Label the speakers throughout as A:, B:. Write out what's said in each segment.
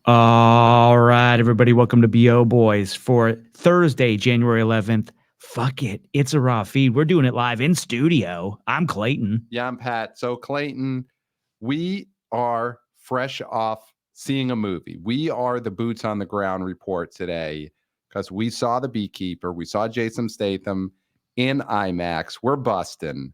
A: All right, everybody, welcome to BO Boys for Thursday, January 11th. Fuck it, it's a raw feed. We're doing it live in studio. I'm Clayton.
B: Yeah, I'm Pat. So, Clayton, we are fresh off seeing a movie. We are the boots on the ground report today because we saw The Beekeeper. We saw Jason Statham in IMAX. We're busting,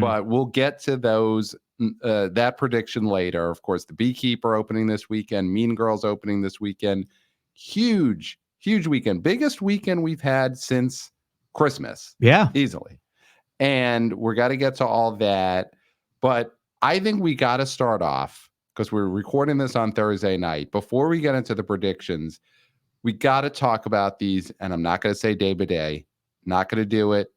B: but we'll get to those that prediction later. Of course, The Beekeeper opening this weekend, Mean Girls opening this weekend. Huge weekend. Biggest weekend we've had since Christmas.
A: Yeah.
B: Easily. And we're got to get to all that. But I think we got to start off because we're recording this on Thursday night. Before we get into the predictions, we got to talk about these. And I'm not going to say day by day. Not going to do it.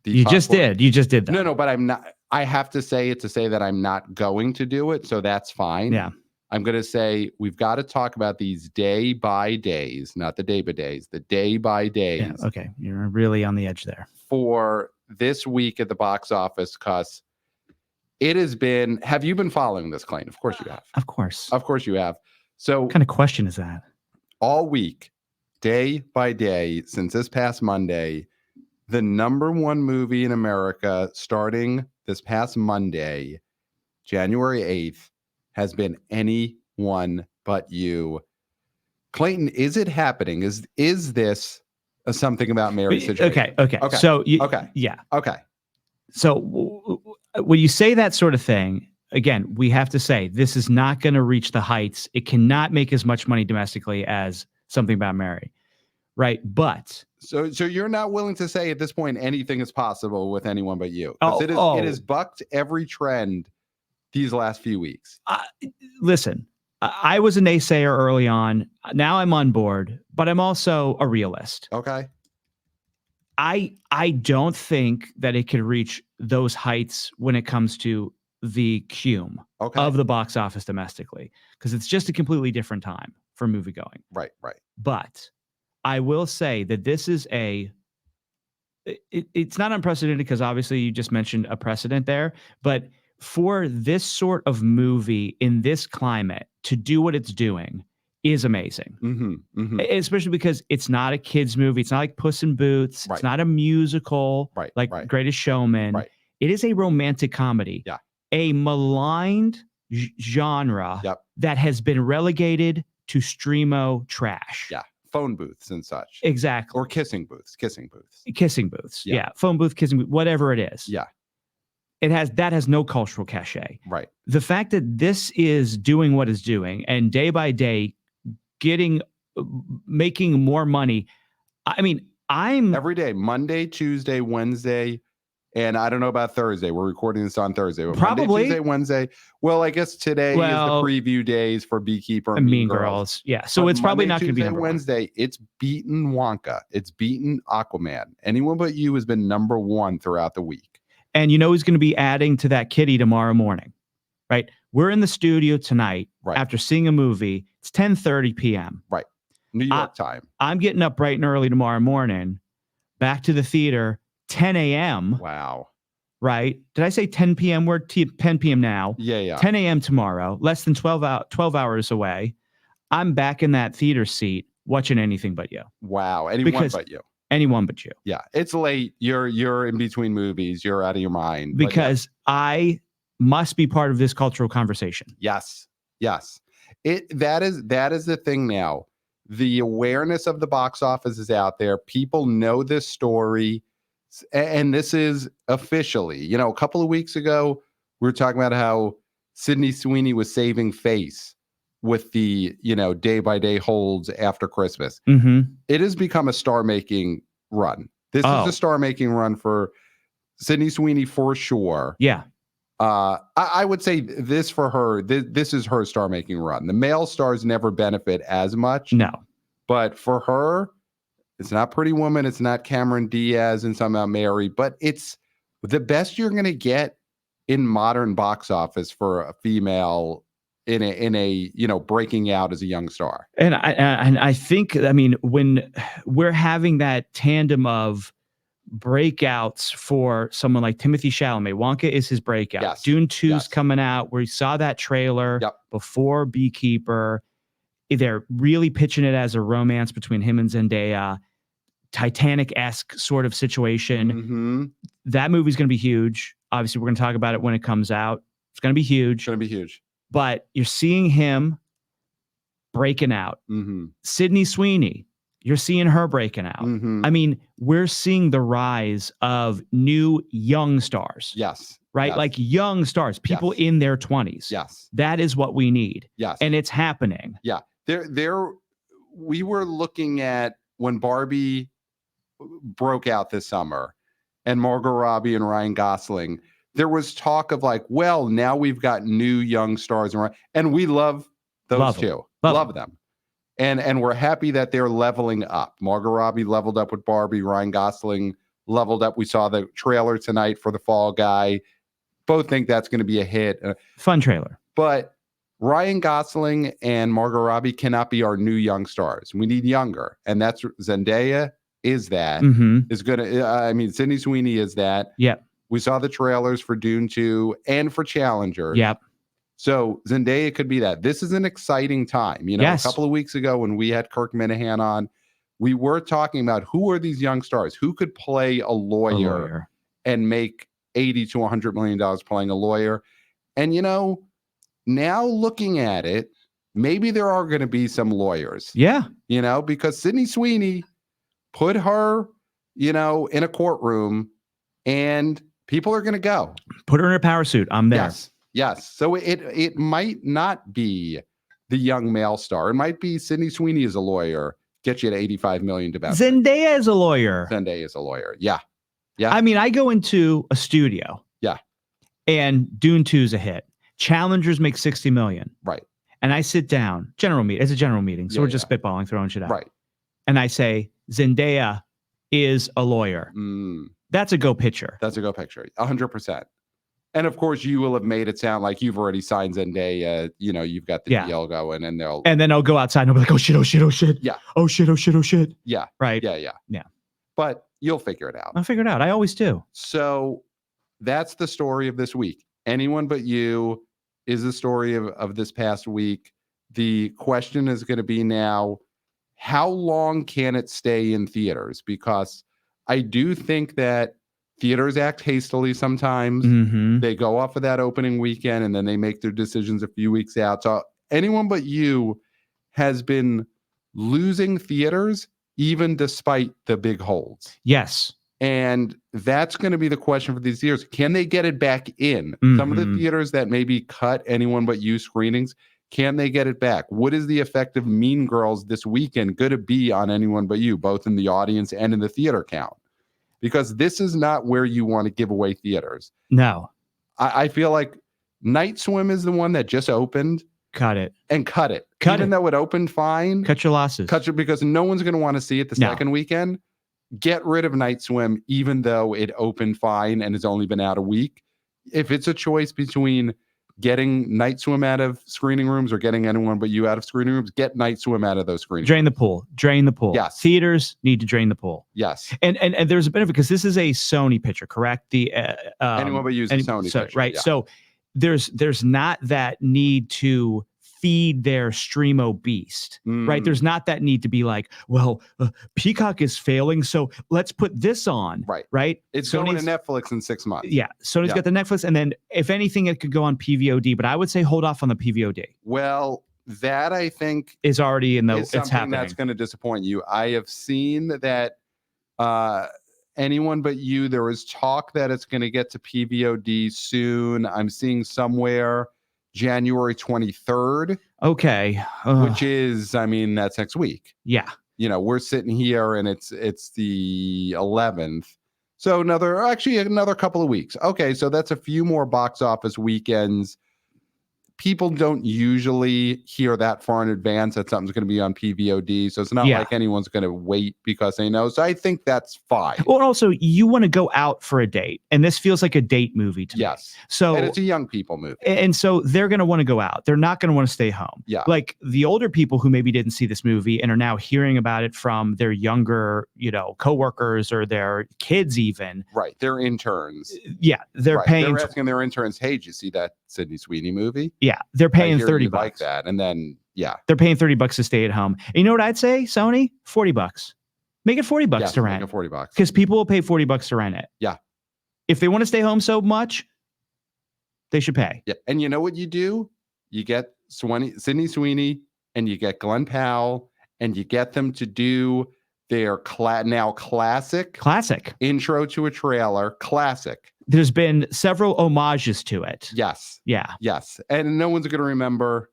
A: You just did. You just did that.
B: No, but I'm not. I have to say it to say that I'm not going to do it. So that's fine.
A: Yeah.
B: I'm going to say we've got to talk about these day by days, not the day by days, the day by days.
A: Yeah, okay. You're really on the edge there.
B: For this week at the box office, because it has been, have you been following this, Clayton? Of course you have.
A: Of course.
B: Of course you have. So
A: what kind of question is that?
B: All week, day by day, since this past Monday, the #1 movie in America starting this past Monday, January 8th, has been Anyone But You. Clayton, is it happening? Is this a something about Mary situation?
A: Okay. So yeah.
B: Okay.
A: So when you say that sort of thing, again, we have to say this is not going to reach the heights. It cannot make as much money domestically as Something About Mary, right? But
B: so you're not willing to say at this point anything is possible with Anyone But You, because it has bucked every trend these last few weeks.
A: Listen, I was a naysayer early on. Now I'm on board, but I'm also a realist.
B: Okay.
A: I don't think that it could reach those heights when it comes to the cume of the box office domestically, because it's just a completely different time for movie going.
B: Right.
A: But I will say that this is it's not unprecedented because obviously you just mentioned a precedent there, but for this sort of movie in this climate to do what it's doing is amazing. Especially because it's not a kid's movie. It's not like Puss in Boots. It's not a musical like Greatest Showman. It is a romantic comedy.
B: Yeah.
A: A maligned genre that has been relegated to streamo trash.
B: Yeah. Phone booths and such.
A: Exactly.
B: Or kissing booths.
A: Yeah. Phone booth, kissing booth, whatever it is.
B: Yeah.
A: That has no cultural cachet.
B: Right.
A: The fact that this is doing what it's doing and day by day making more money. I mean, I'm
B: every day, Monday, Tuesday, Wednesday, and I don't know about Thursday. We're recording this on Thursday. But
A: probably
B: Monday, Tuesday, Wednesday. Well, I guess today is the preview days for Beekeeper and Mean Girls.
A: Yeah. So it's probably not going to be number
B: Wednesday. 1. It's beaten Wonka. It's beaten Aquaman. Anyone But You has been #1 throughout the week.
A: And you know who's going to be adding to that kitty tomorrow morning, right? We're in the studio tonight after seeing a movie. It's 10:30 p.m.
B: Right. New York time.
A: I'm getting up bright and early tomorrow morning, back to the theater, 10 a.m.
B: Wow.
A: Right? Did I say 10 p.m.? We're 10 p.m. now.
B: Yeah.
A: 10 a.m. tomorrow, less than 12 hours away. I'm back in that theater seat watching Anything But You.
B: Wow. Anyone But You.
A: Anyone But You.
B: Yeah. It's late. You're in between movies. You're out of your mind.
A: Because I must be part of this cultural conversation.
B: Yes. That is the thing now. The awareness of the box office is out there. People know this story. And this is officially, a couple of weeks ago, we were talking about how Sydney Sweeney was saving face with the, day by day holds after Christmas. It has become a star-making run. This is a star-making run for Sydney Sweeney for sure.
A: Yeah.
B: I would say this for her, this is her star-making run. The male stars never benefit as much.
A: No.
B: But for her, it's not Pretty Woman. It's not Cameron Diaz and Something About Mary, but it's the best you're going to get in modern box office for a female in a breaking out as a young star.
A: And I think, when we're having that tandem of breakouts for someone like Timothée Chalamet, Wonka is his breakout.
B: Yes.
A: Dune 2's coming out. We saw that trailer before Beekeeper. They're really pitching it as a romance between him and Zendaya, Titanic-esque sort of situation.
B: Mm-hmm.
A: That movie's going to be huge. Obviously, we're going to talk about it when it comes out. It's going to be huge.
B: It's going to be huge.
A: But you're seeing him breaking out.
B: Mm-hmm.
A: Sydney Sweeney, you're seeing her breaking out.
B: Mm-hmm.
A: I mean, we're seeing the rise of new young stars.
B: Yes.
A: Right?
B: Yes.
A: Like young stars, people
B: Yes.
A: in their 20s.
B: Yes.
A: That is what we need.
B: Yes.
A: And it's happening.
B: Yeah. We were looking at when Barbie broke out this summer and Margot Robbie and Ryan Gosling, there was talk of like, well, now we've got new young stars and we love those two. Love them. And we're happy that they're leveling up. Margot Robbie leveled up with Barbie, Ryan Gosling leveled up. We saw the trailer tonight for The Fall Guy. Both think that's going to be a hit.
A: Fun trailer.
B: But Ryan Gosling and Margot Robbie cannot be our new young stars. We need younger. And that's Zendaya is that.
A: Mm-hmm.
B: Is going to, I mean, Sydney Sweeney is that.
A: Yep.
B: We saw the trailers for Dune 2 and for Challenger.
A: Yep.
B: So Zendaya could be that. This is an exciting time. You know,
A: Yes.
B: A couple of weeks ago when we had Kirk Minahan on, we were talking about who are these young stars? Who could play a lawyer and make $80 to $100 million playing a lawyer? And, you know, now looking at it, maybe there are going to be some lawyers.
A: Yeah.
B: You know, because Sydney Sweeney put her, you know, in a courtroom and people are going to go.
A: Put her in a power suit. I'm there.
B: Yes. Yes. So it might not be the young male star. It might be Sydney Sweeney as a lawyer, get you to 85 million to best.
A: Zendaya is a lawyer.
B: Zendaya is a lawyer. Yeah. Yeah.
A: I mean, I go into a studio.
B: Yeah.
A: And Dune 2 is a hit. Challengers make 60 million.
B: Right.
A: And I sit down, it's a general meeting. So we're just spitballing, throwing shit out.
B: Right.
A: And I say, Zendaya is a lawyer. That's a go picture.
B: That's a go picture. 100%. And of course, you will have made it sound like you've already signed Zendaya. You know, you've got the deal going, and
A: then I'll go outside and I'll be like, oh shit, oh shit, oh shit.
B: Yeah.
A: Oh shit, oh shit, oh shit.
B: Yeah.
A: Right.
B: Yeah. But you'll figure it out.
A: I'll figure it out. I always do.
B: So that's the story of this week. Anyone But You is the story of this past week. The question is going to be now, how long can it stay in theaters? Because I do think that theaters act hastily sometimes.
A: Mm-hmm.
B: They go off of that opening weekend and then they make their decisions a few weeks out. So Anyone But You has been losing theaters even despite the big holds.
A: Yes.
B: And that's going to be the question for these theaters. Can they get it back in?
A: Mm-hmm.
B: Some of the theaters that maybe cut Anyone But You screenings, can they get it back? What is the effect of Mean Girls this weekend going to be on Anyone But You, both in the audience and in the theater count? Because this is not where you want to give away theaters.
A: No.
B: I feel like Night Swim is the one that just opened.
A: Cut it.
B: And cut it.
A: Cut
B: Even
A: it.
B: though it opened fine.
A: Cut your losses.
B: Cut it because no one's going to want to see it the second weekend. Get rid of Night Swim, even though it opened fine and has only been out a week. If it's a choice between getting Night Swim out of screening rooms or getting Anyone But You out of screening rooms, get Night Swim out of those screening
A: Drain the pool. Drain the pool.
B: Yes.
A: Theaters need to drain the pool.
B: Yes.
A: And there's a benefit because this is a Sony picture, correct? The
B: Anyone But You is a Sony picture.
A: Right.
B: Yeah.
A: So there's not that need to feed their streamo beast, right? There's not that need to be like, well, Peacock is failing, so let's put this on, right?
B: It's going to Netflix in 6 months.
A: Yeah, Sony's got the Netflix, and then if anything, it could go on PVOD, but I would say hold off on the PVOD.
B: Well, that I think
A: is already in the,
B: it's happening. That's going to disappoint you. I have seen that Anyone But You, there was talk that it's going to get to PVOD soon. I'm seeing somewhere January 23rd.
A: Okay.
B: Which is, I mean, that's next week.
A: Yeah.
B: You know, we're sitting here and it's the 11th. So another couple of weeks. Okay. So that's a few more box office weekends. People don't usually hear that far in advance that something's going to be on PVOD. So it's not like anyone's going to wait because they know. So I think that's fine.
A: Well, also, you want to go out for a date. And this feels like a date movie to me. So,
B: and it's a young people movie.
A: And so they're going to want to go out. They're not going to want to stay home.
B: Yeah.
A: Like the older people who maybe didn't see this movie and are now hearing about it from their younger, coworkers or their kids even.
B: Right. They're interns.
A: Yeah. They're paying.
B: They're asking their interns, hey, did you see that Sydney Sweeney movie?
A: Yeah. They're paying $30.
B: Like that. And then, Yeah.
A: They're paying $30 to stay at home. And you know what I'd say, Sony? $40. Make it $40
B: Yes,
A: to
B: make
A: rent.
B: it $40.
A: Because people will pay $40 to rent it.
B: Yeah.
A: If they want to stay home so much, they should pay.
B: Yeah. And you know what you do? You get Sydney Sweeney and you get Glenn Powell and you get them to do their now classic intro to a trailer. Classic.
A: There's been several homages to it.
B: Yes.
A: Yeah.
B: Yes. And no one's going to remember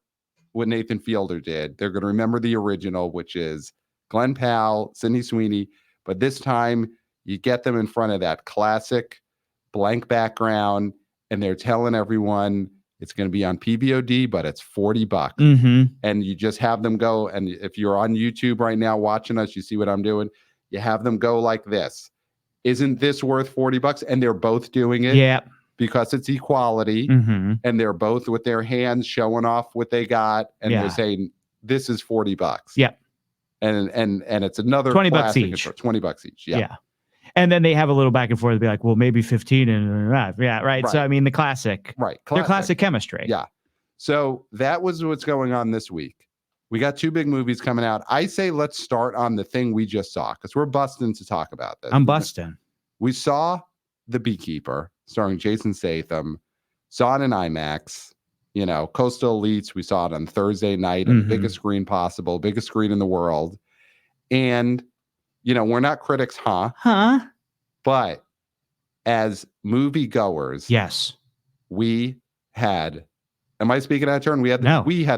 B: what Nathan Fielder did. They're going to remember the original, which is Glenn Powell, Sydney Sweeney. But this time you get them in front of that classic blank background and they're telling everyone it's going to be on PVOD, but it's $40.
A: Mm-hmm.
B: And you just have them go. And if you're on YouTube right now watching us, you see what I'm doing. You have them go like this. Isn't this worth $40? And they're both doing it.
A: Yeah.
B: Because it's equality.
A: Mm-hmm.
B: And they're both with their hands showing off what they got. And they're saying, this is $40.
A: Yeah.
B: And it's another
A: $20 each.
B: $20 each. Yeah.
A: And then they have a little back and forth to be like, well, maybe 15 and right. So I mean the classic.
B: Right.
A: Their classic chemistry.
B: Yeah. So that was what's going on this week. We got 2 big movies coming out. I say let's start on the thing we just saw because we're busting to talk about this.
A: I'm busting.
B: We saw The Beekeeper starring Jason Statham. Saw it in IMAX. You know, Coastal Elites. We saw it on Thursday night on the biggest screen possible, biggest screen in the world. And, you know, we're not critics, but as moviegoers,
A: yes,
B: we had. Am I speaking out of turn? We had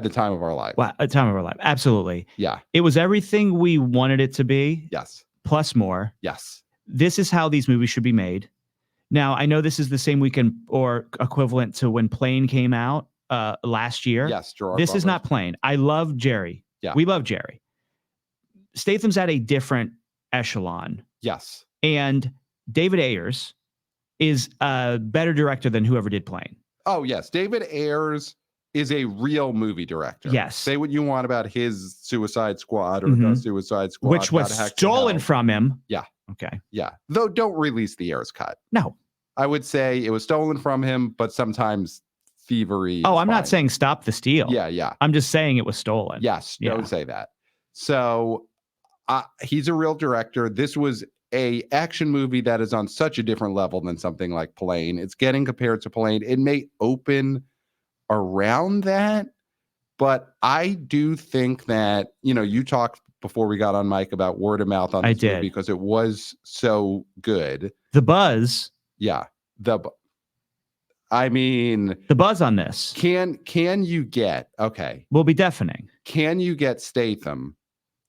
B: the time of our life.
A: Well, a time of our life. Absolutely.
B: Yeah.
A: It was everything we wanted it to be.
B: Yes.
A: Plus more.
B: Yes.
A: This is how these movies should be made. Now, I know this is the same weekend or equivalent to when Plane came out last year.
B: Yes.
A: This is not Plane. I love Jerry.
B: Yeah.
A: We love Jerry. Statham's at a different echelon.
B: Yes.
A: And David Ayers is a better director than whoever did Plane.
B: Oh, yes. David Ayers is a real movie director.
A: Yes.
B: Say what you want about his Suicide Squad or the Suicide Squad.
A: Which was stolen from him.
B: Yeah.
A: Okay.
B: Yeah. Though don't release the Ayers cut.
A: No.
B: I would say it was stolen from him, but sometimes thievery.
A: Oh, I'm not saying stop the steal.
B: Yeah. Yeah.
A: I'm just saying it was stolen.
B: Yes. Don't say that. So he's a real director. This was a action movie that is on such a different level than something like Plane. It's getting compared to Plane. It may open around that, but I do think that, you know, you talked before we got on mic about word of mouth on this movie because it was so good.
A: The buzz.
B: Yeah. The
A: buzz on this.
B: Can you get,
A: will be deafening.
B: Can you get Statham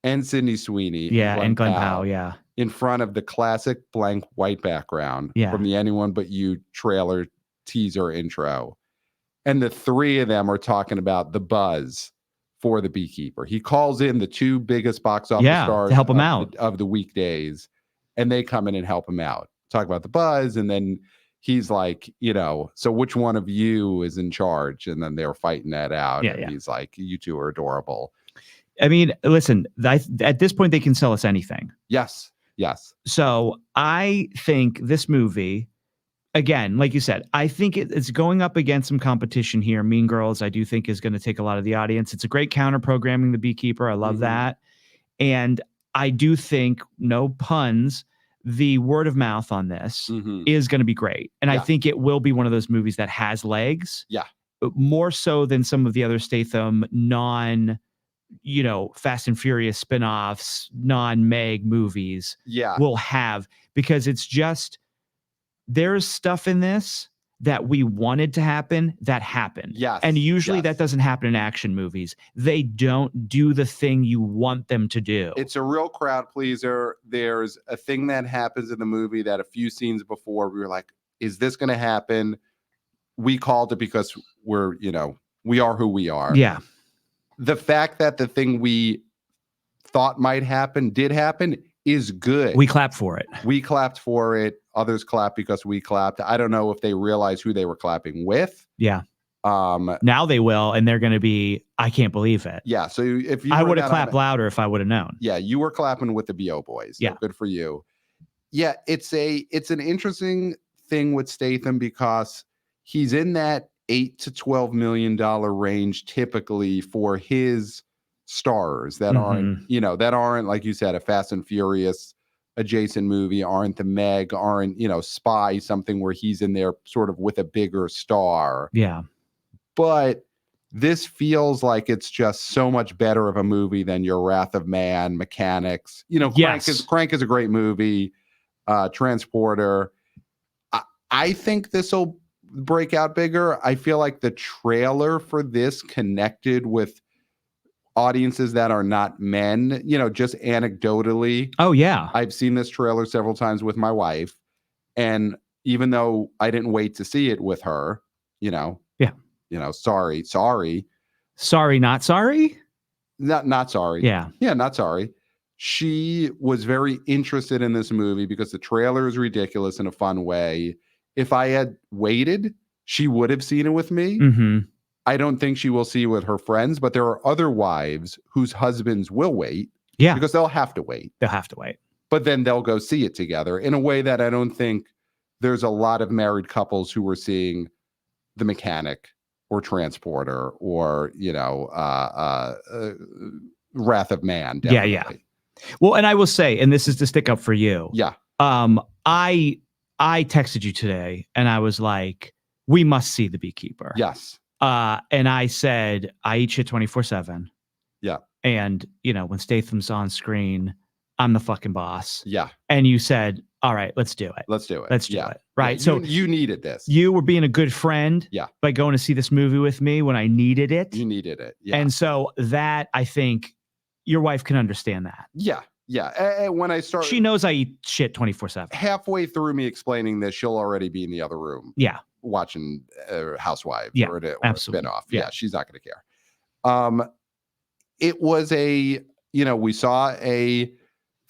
B: and Sydney Sweeney
A: and Glenn Powell,
B: in front of the classic blank white background from the Anyone But You trailer teaser intro? And the three of them are talking about the buzz for The Beekeeper. He calls in the 2 biggest box office stars
A: to help him out
B: of the weekdays, and they come in and help him out. Talk about the buzz, and then he's like, you know, so which one of you is in charge? And then they're fighting that out. And he's like, you 2 are adorable.
A: I mean, listen, at this point, they can sell us anything.
B: Yes. Yes.
A: So I think this movie, again, like you said, I think it's going up against some competition here. Mean Girls, I do think, is going to take a lot of the audience. It's a great counter programming, The Beekeeper. I love that. And I do think, no puns, the word of mouth on this is going to be great. And I think it will be one of those movies that has legs.
B: Yeah.
A: More so than some of the other Statham Fast and Furious spinoffs, non-Meg movies will have, because it's just, there's stuff in this that we wanted to happen that happened.
B: Yes.
A: And usually that doesn't happen in action movies. They don't do the thing you want them to do.
B: It's a real crowd pleaser. There's a thing that happens in the movie that a few scenes before we were like, is this going to happen? We called it because we are who we are.
A: Yeah.
B: The fact that the thing we thought might happen did happen is good.
A: We clapped for it.
B: We clapped for it. Others clapped because we clapped. I don't know if they realized who they were clapping with.
A: Yeah. Now they will, and they're going to be, I can't believe it.
B: Yeah. So if you,
A: I would have clapped louder if I would have known.
B: Yeah, you were clapping with the BO boys. So good for you. Yeah, it's an interesting thing with Statham because he's in that $8 to $12 million range typically for his stars that aren't, that aren't, like you said, a Fast and Furious adjacent movie, aren't the Meg, aren't, Spy, something where he's in there sort of with a bigger star.
A: Yeah.
B: But this feels like it's just so much better of a movie than your Wrath of Man, Mechanics. Crank is a great movie. Transporter. I think this will break out bigger. I feel like the trailer for this connected with audiences that are not men, just anecdotally.
A: Oh, yeah.
B: I've seen this trailer several times with my wife. And even though I didn't wait to see it with her, sorry.
A: Sorry, not sorry?
B: Not sorry.
A: Yeah.
B: Yeah, not sorry. She was very interested in this movie because the trailer is ridiculous in a fun way. If I had waited, she would have seen it with me.
A: Mm-hmm.
B: I don't think she will see it with her friends, but there are other wives whose husbands will wait.
A: Yeah.
B: Because they'll have to wait.
A: They'll have to wait.
B: But then they'll go see it together in a way that I don't think there's a lot of married couples who were seeing The Mechanic or Transporter or, Wrath of Man. Definitely.
A: Yeah. Well, and I will say, and this is to stick up for you.
B: Yeah.
A: I texted you today and I was like, we must see The Beekeeper.
B: Yes.
A: And I said, I eat shit 24/7.
B: Yeah.
A: And, when Statham's on screen, I'm the fucking boss.
B: Yeah.
A: And you said, all right, let's do it.
B: Let's do it.
A: Let's do it. Right.
B: Yeah,
A: So
B: you needed this.
A: You were being a good friend.
B: Yeah.
A: By going to see this movie with me when I needed it.
B: You needed it. Yeah.
A: And so that, I think your wife can understand that.
B: Yeah. Yeah. And when I start,
A: she knows I eat shit 24/7.
B: Halfway through me explaining this, she'll already be in the other room.
A: Yeah.
B: Watching Housewives or a spinoff. Yeah. She's not going to care. It was we saw a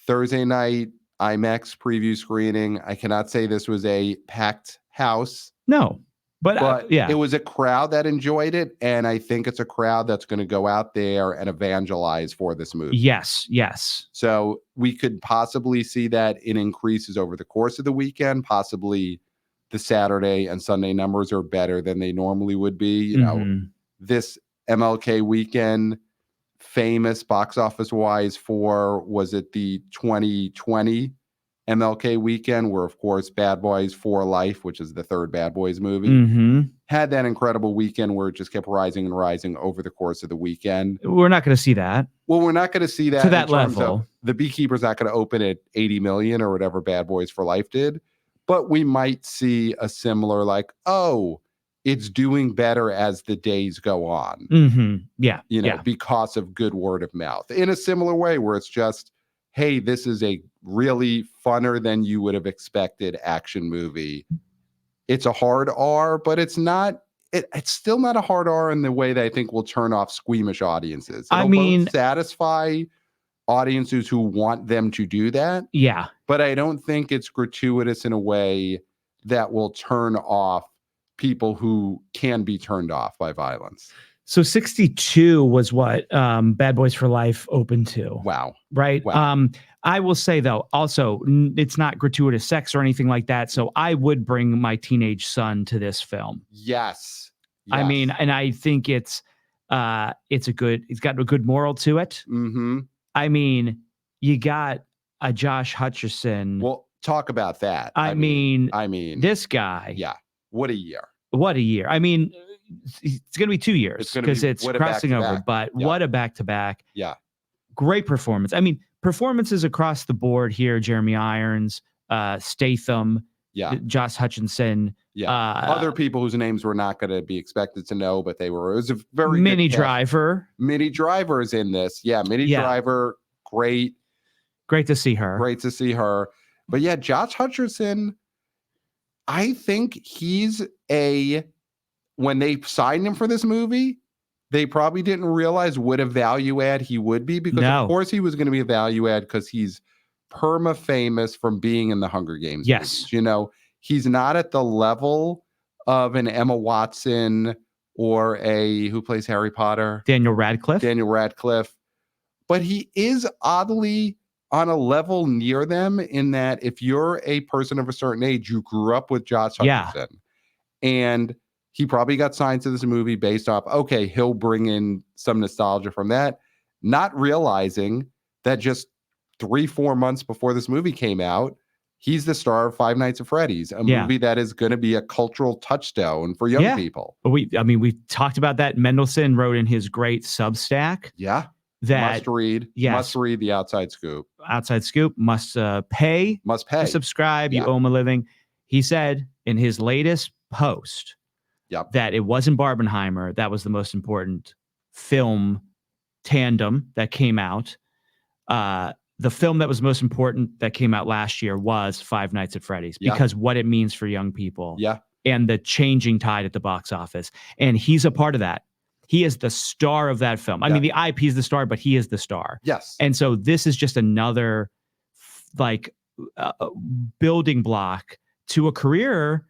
B: Thursday night IMAX preview screening. I cannot say this was a packed house.
A: No, but
B: it was a crowd that enjoyed it. And I think it's a crowd that's going to go out there and evangelize for this movie.
A: Yes. Yes.
B: So we could possibly see that in increases over the course of the weekend. Possibly the Saturday and Sunday numbers are better than they normally would be. This MLK weekend, famous box office wise was it the 2020 MLK weekend, where of course Bad Boys for Life, which is the third Bad Boys movie, had that incredible weekend where it just kept rising and rising over the course of the weekend.
A: We're not going to see that.
B: Well, we're not going to see that
A: to that level.
B: The Beekeeper's not going to open at 80 million or whatever Bad Boys for Life did, but we might see a similar it's doing better as the days go on.
A: Yeah.
B: Because of good word of mouth in a similar way where it's just, hey, this is a really funner than you would have expected action movie. It's a hard R, but it's still not a hard R in the way that I think will turn off squeamish audiences. It'll both satisfy audiences who want them to do that.
A: Yeah.
B: But I don't think it's gratuitous in a way that will turn off people who can be turned off by violence.
A: So 62 was what Bad Boys for Life opened to.
B: Wow.
A: Right.
B: Wow.
A: I will say, though, also, it's not gratuitous sex or anything like that. So I would bring my teenage son to this film.
B: Yes.
A: I mean, and I think it's got a good moral to it. I mean, you got a Josh Hutcherson.
B: Well, talk about that.
A: I mean, this guy.
B: Yeah. What a year.
A: What a year. I mean, it's going to be 2 years because it's crossing over, but what a back-to-back.
B: Yeah.
A: Great performance. I mean, performances across the board here. Jeremy Irons, Statham, Josh Hutcherson.
B: Yeah. Other people whose names we're not going to be expected to know, but it was a very
A: Minnie Driver.
B: Minnie Driver is in this. Yeah. Driver. Great.
A: Great to see her.
B: But yeah, Josh Hutcherson, I think when they signed him for this movie, they probably didn't realize what a value add he would be, because of course he was going to be a value add because he's perma famous from being in the Hunger Games.
A: Yes.
B: Movies. He's not at the level of an Emma Watson or who plays Harry Potter?
A: Daniel Radcliffe. But he is oddly on a level near them in that if you're a person of a certain age, you grew up with Josh Hutcherson. And he probably got signed to this movie based off, okay, he'll bring in some nostalgia from that.
B: not realizing that just 3-4 months before this movie came out, he's the star of Five Nights at Freddy's, a movie that is going to be a cultural touchstone for young people.
A: We talked about that. Mendelsohn wrote in his great Substack.
B: Yeah.
A: That
B: must read the Outside Scoop.
A: Outside Scoop must pay to subscribe. You owe him a living. He said in his latest post that it wasn't Barbenheimer that was the most important film tandem that came out. The film that was most important that came out last year was Five Nights at Freddy's because what it means for young people and the changing tide at the box office. And he's a part of that. He is the star of that film. I mean, the IP is the star, but he is the star.
B: Yes.
A: And so this is just another building block to a career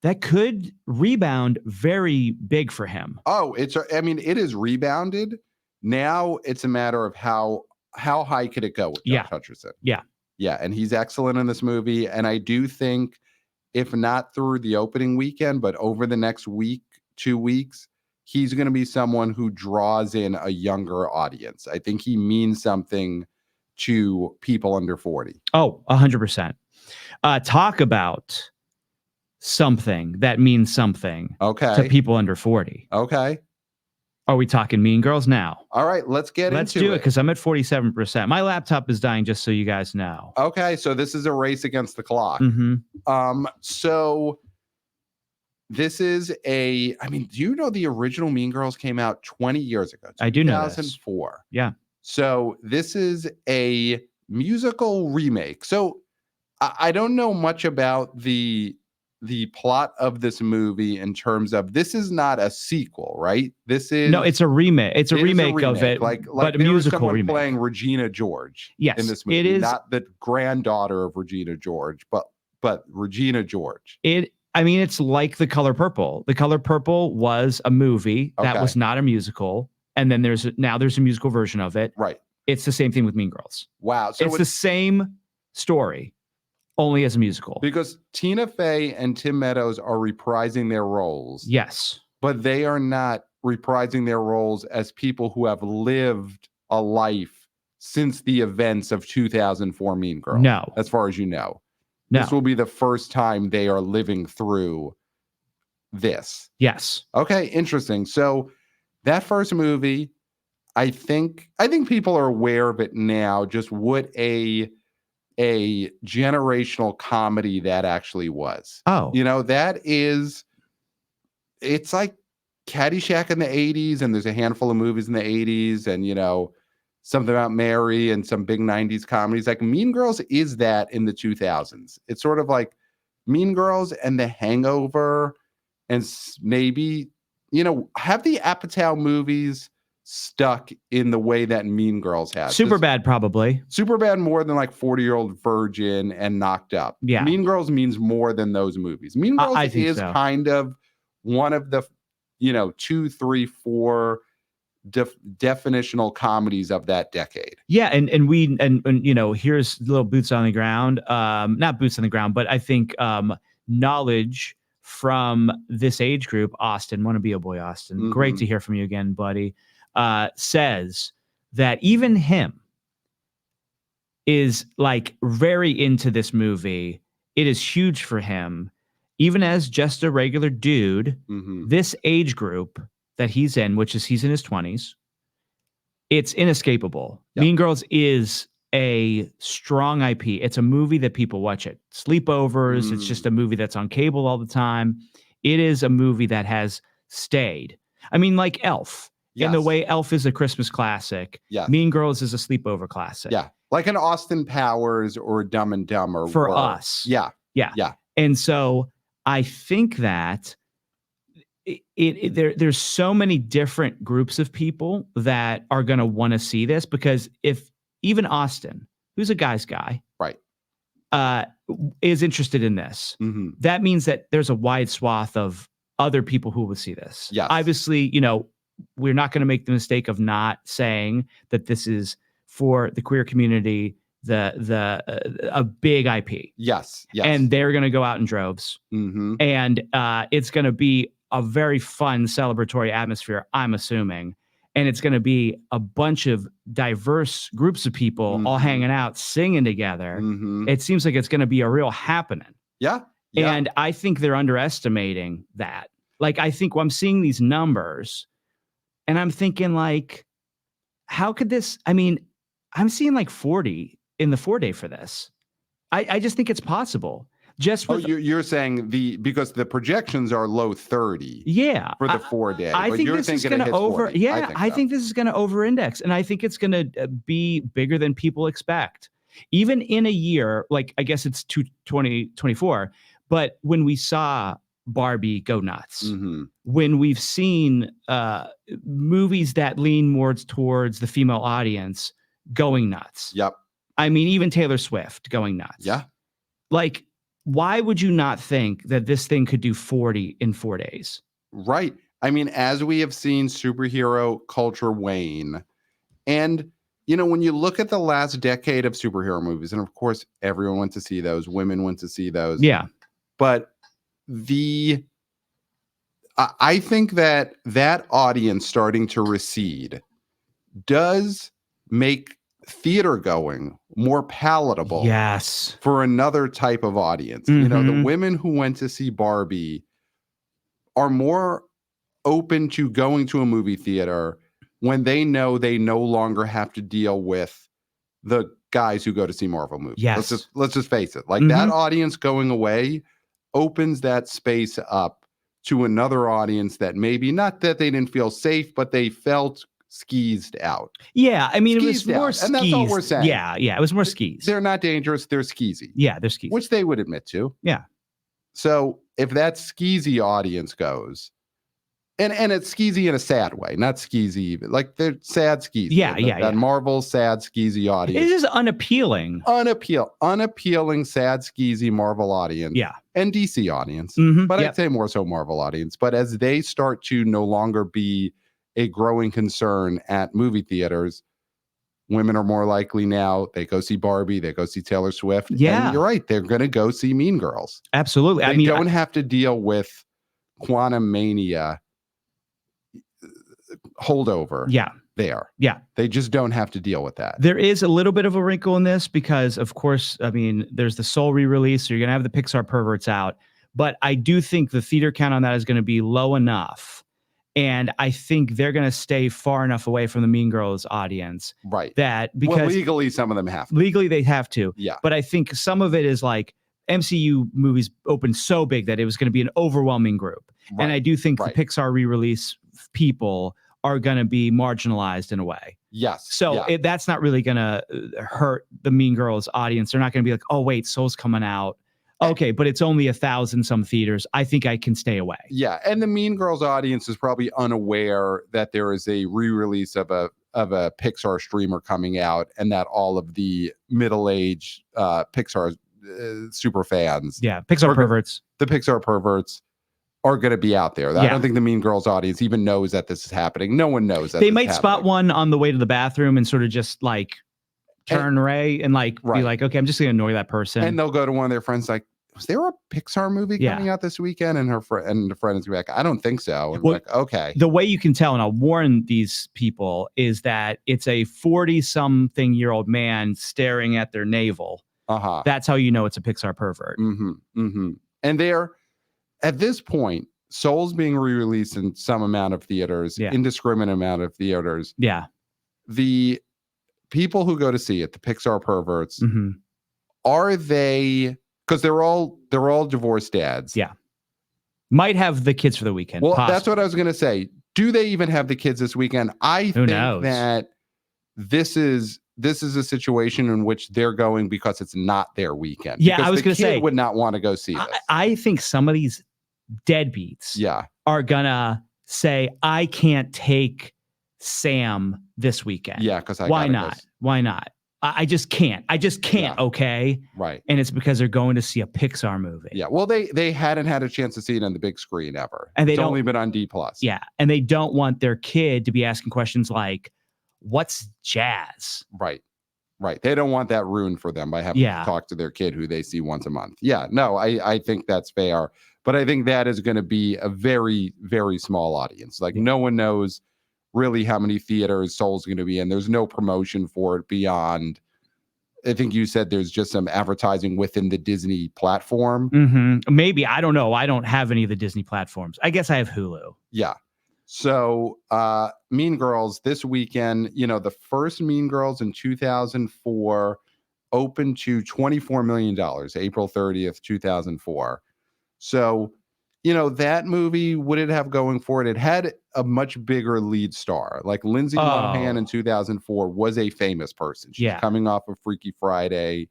A: that could rebound very big for him.
B: Oh, it is rebounded. Now it's a matter of how high could it go with Josh Hutcherson?
A: Yeah.
B: Yeah. And he's excellent in this movie. And I do think if not through the opening weekend, but over the next week, 2 weeks, he's going to be someone who draws in a younger audience. I think he means something to people under 40.
A: Oh, 100%. Talk about something that means something to people under 40.
B: Okay.
A: Are we talking Mean Girls now?
B: All right, let's do it
A: because I'm at 47%. My laptop is dying, just so you guys know.
B: Okay, so this is a race against the clock. So this is do you know the original Mean Girls came out 20 years ago?
A: I do know
B: 2004.
A: Yeah.
B: So this is a musical remake. So I don't know much about the plot of this movie in terms of this is not a sequel, right?
A: It's a remake. It's a remake of it, but a musical remake.
B: Playing Regina George in this movie.
A: It is
B: not the granddaughter of Regina George, but Regina George.
A: It's like The Color Purple. The Color Purple was a movie that was not a musical, and then there's a musical version of it.
B: Right.
A: It's the same thing with Mean Girls.
B: Wow. So
A: it's the same story, only as a musical.
B: Because Tina Fey and Tim Meadows are reprising their roles.
A: Yes.
B: But they are not reprising their roles as people who have lived a life since the events of 2004 Mean Girls.
A: No.
B: As far as you know.
A: No.
B: This will be the first time they are living through this.
A: Yes.
B: Okay, interesting. So that first movie, I think people are aware of it now, just what a generational comedy that actually was.
A: Oh.
B: It's like Caddyshack in the 80s, and there's a handful of movies in the 80s, and Something About Mary and some big 90s comedies. Like Mean Girls is that in the 2000s. It's sort of like Mean Girls and The Hangover, and maybe, have the Apatow movies stuck in the way that Mean Girls has.
A: Superbad, probably.
B: Superbad more than like 40-Year-Old Virgin and Knocked Up.
A: Yeah.
B: Mean Girls means more than those movies. Mean Girls is kind of one of the, 2, 3, 4 definitional comedies of that decade.
A: Yeah, and here's little boots on the ground. Not boots on the ground, but I think knowledge from this age group. Austin, want to be a boy, Austin. Mm-hmm. Great to hear from you again, buddy. Says that even him is like very into this movie. It is huge for him, even as just a regular dude.
B: Mm-hmm.
A: This age group that he's in, which is he's in his 20s, it's inescapable. Yep. Mean Girls is a strong IP. It's a movie that people watch at sleepovers. It's just a movie that's on cable all the time. It is a movie that has stayed. I mean, like Elf. Yes. In the way Elf is a Christmas classic, Mean Girls is a sleepover classic.
B: Yeah, like an Austin Powers or a Dumb and Dumber.
A: For us.
B: Yeah.
A: And so I think that there's so many different groups of people that are going to want to see this, because if even Austin, who's a guy's guy,
B: right,
A: is interested in this, that means that there's a wide swath of other people who will see this.
B: Yes.
A: Obviously, we're not going to make the mistake of not saying that this is for the queer community, a big IP.
B: Yes.
A: And they're going to go out in droves. And it's going to be a very fun celebratory atmosphere, I'm assuming. and it's going to be a bunch of diverse groups of people all hanging out, singing together. It seems like it's going to be a real happening.
B: Yeah.
A: And I think they're underestimating that. Like, I think I'm seeing these numbers and I'm thinking, like, how could this? I mean, I'm seeing like 40 in the 4-day for this. I just think it's possible. Just with,
B: you're saying because the projections are low 30.
A: Yeah,
B: for the 4-day.
A: I think this is going to over.
B: 40.
A: Yeah, I think this is going to over-index, and I think it's going to be bigger than people expect. Even in a year, like I guess it's 2024, but when we saw Barbie go nuts, when we've seen movies that lean more towards the female audience going nuts.
B: Yep.
A: I mean, even Taylor Swift going nuts.
B: Yeah.
A: Like, why would you not think that this thing could do 40 in 4 days?
B: Right. I mean, as we have seen superhero culture wane, and, you know, when you look at the last decade of superhero movies, and of course, everyone went to see those, women went to see those.
A: Yeah.
B: But I think that audience starting to recede does make theater going more palatable.
A: Yes.
B: For another type of audience. You know, the women who went to see Barbie are more open to going to a movie theater when they know they no longer have to deal with the guys who go to see Marvel movies.
A: Yes.
B: Let's just face it. Like, that audience going away opens that space up to another audience that maybe not that they didn't feel safe, but they felt skeezed out.
A: Yeah, I mean, it was more
B: skeezed. And that's all we're saying.
A: Yeah, it was more skis.
B: They're not dangerous. They're skeezy.
A: Yeah, they're skeezy.
B: Which they would admit to.
A: Yeah.
B: So if that skeezy audience goes, and it's skeezy in a sad way, not skeezy, like they're sad skeezy. That Marvel sad skeezy audience.
A: It is unappealing.
B: Unappealing, sad skeezy Marvel audience.
A: Yeah.
B: And DC audience. But I'd say more so Marvel audience. But as they start to no longer be a growing concern at movie theaters, women are more likely now, they go see Barbie, they go see Taylor Swift.
A: Yeah.
B: And you're right, they're going to go see Mean Girls.
A: Absolutely.
B: They don't have to deal with Quantum Mania holdover.
A: Yeah.
B: There.
A: Yeah.
B: They just don't have to deal with that.
A: There is a little bit of a wrinkle in this because, of course, I mean, there's the Soul re-release, so you're going to have the Pixar perverts out. But I do think the theater count on that is going to be low enough. And I think they're going to stay far enough away from the Mean Girls audience.
B: Right.
A: That because
B: legally, some of them have to.
A: Legally, they have to.
B: Yeah.
A: But I think some of it is like MCU movies opened so big that it was going to be an overwhelming group. Right. And I do think the Pixar re-release people are going to be marginalized in a way.
B: Yes.
A: So that's not really going to hurt the Mean Girls audience. They're not going to be like, oh, wait, Soul's coming out. Okay, but it's only 1,000 some theaters. I think I can stay away.
B: Yeah, and the Mean Girls audience is probably unaware that there is a re-release of a Pixar streamer coming out, and that all of the middle-aged Pixar super fans,
A: Pixar perverts,
B: the Pixar perverts, are going to be out there. I don't think the Mean Girls audience even knows that this is happening. No one knows that.
A: They might spot one on the way to the bathroom and sort of just like turn Ray and like be like, okay, I'm just gonna annoy that person.
B: And they'll go to one of their friends like, was there a Pixar movie coming out this weekend? And the friend is like, I don't think so. And like, okay.
A: The way you can tell, and I'll warn these people, is that it's a 40-something-year-old man staring at their navel. That's how you know it's a Pixar pervert.
B: And they're at this point, Soul's being re-released in some amount of theaters, indiscriminate amount of theaters.
A: Yeah.
B: The people who go to see it, the Pixar perverts, are they, because they're all divorced dads.
A: Yeah. Might have the kids for the weekend.
B: Well, that's what I was going to say. Do they even have the kids this weekend? I think that this is a situation in which they're going because it's not their weekend.
A: Yeah, I was going to say,
B: would not want to go see this.
A: I think some of these deadbeats are going to say, I can't take Sam this weekend.
B: Yeah, because
A: why not? Why not? I just can't. Okay.
B: Right.
A: And it's because they're going to see a Pixar movie.
B: Yeah. Well, they hadn't had a chance to see it on the big screen ever.
A: And it's
B: only been on D+.
A: Yeah. And they don't want their kid to be asking questions like, what's jazz?
B: Right. Right. They don't want that ruined for them by having to talk to their kid who they see once a month. Yeah. No, I think that's fair. But I think that is going to be a very, very small audience. Like no one knows really how many theaters Soul's going to be in. There's no promotion for it beyond, I think you said there's just some advertising within the Disney platform.
A: Maybe. I don't know. I don't have any of the Disney platforms. I guess I have Hulu.
B: Yeah. So Mean Girls this weekend, the first Mean Girls in 2004 opened to $24 million, April 30th, 2004. So, that movie, what did it have going for it? It had a much bigger lead star. Like Lindsay Lohan in 2004 was a famous person. She's coming off of Freaky Friday.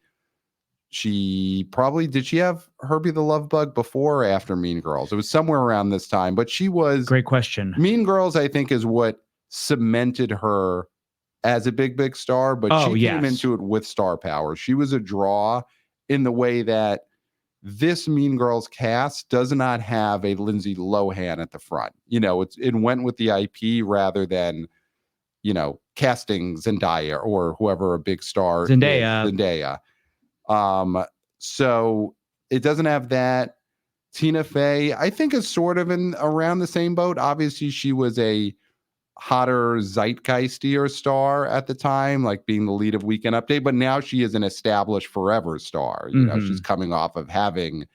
B: Did she have Herbie the Love Bug before or after Mean Girls? It was somewhere around this time, but she was.
A: Great question.
B: Mean Girls, I think, is what cemented her as a big star, but she came into it with star power. She was a draw in the way that this Mean Girls cast does not have a Lindsay Lohan at the front. It went with the IP rather than, casting Zendaya or whoever a big star
A: Zendaya.
B: So it doesn't have that. Tina Fey, I think, is sort of in around the same boat. Obviously, she was a hotter, zeitgeistier star at the time, like being the lead of Weekend Update, but now she is an established forever star. She's coming off of having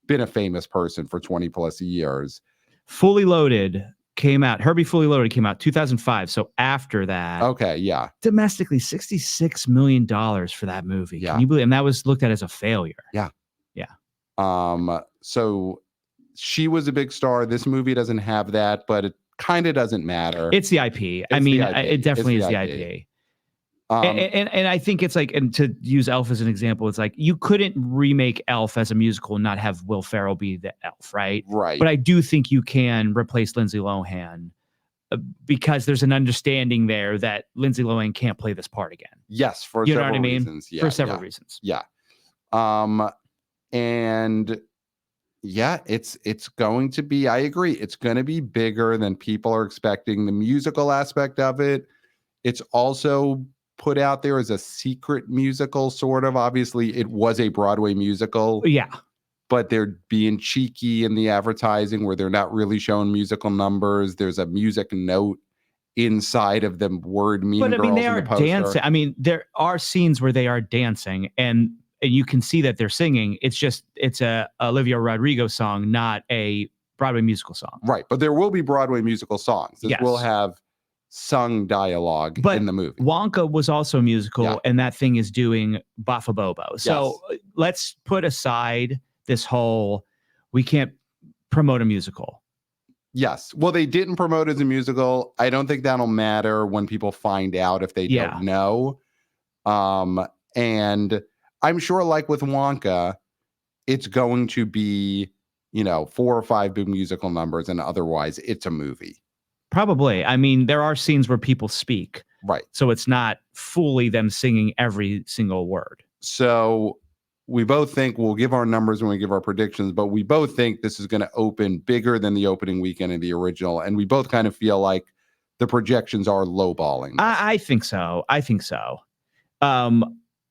B: been a famous person for 20 plus years.
A: Fully Loaded came out. Herbie Fully Loaded came out 2005. So after that,
B: okay, yeah,
A: domestically $66 million for that movie.
B: Yeah.
A: Can you believe? And that was looked at as a failure.
B: Yeah.
A: So
B: she was a big star. This movie doesn't have that, but it kind of doesn't matter.
A: It's the IP. It definitely is the IP. And I think it's like, and to use Elf as an example, it's like you couldn't remake Elf as a musical and not have Will Ferrell be the Elf, right?
B: Right.
A: But I do think you can replace Lindsay Lohan because there's an understanding there that Lindsay Lohan can't play this part again.
B: Yes, for
A: you know
B: several
A: what I mean?
B: reasons. Yeah,
A: for several reasons.
B: Yeah. And yeah, it's going to be, I agree, it's going to be bigger than people are expecting. The musical aspect of it, it's also put out there as a secret musical, sort of. Obviously, it was a Broadway musical.
A: Yeah.
B: But they're being cheeky in the advertising where they're not really showing musical numbers. There's a music note inside of the word Mean Girls.
A: But I mean, they
B: in
A: are
B: the poster.
A: dancing. I mean, there are scenes where they are dancing and you can see that they're singing. It's a Olivia Rodrigo song, not a Broadway musical song.
B: Right. But there will be Broadway musical songs. This will have sung dialogue in the movie.
A: Wonka was also a musical, and that thing is doing Bafabobo. So let's put aside this whole, we can't promote a musical.
B: Yes. Well, they didn't promote it as a musical. I don't think that'll matter when people find out if they don't know. And I'm sure, like with Wonka, it's going to be, 4 or 5 big musical numbers, and otherwise it's a movie.
A: Probably. I mean, there are scenes where people speak.
B: Right.
A: So it's not fully them singing every single word.
B: So we both think, we'll give our numbers when we give our predictions, but we both think this is going to open bigger than the opening weekend of the original. And we both kind of feel like the projections are lowballing.
A: I think so.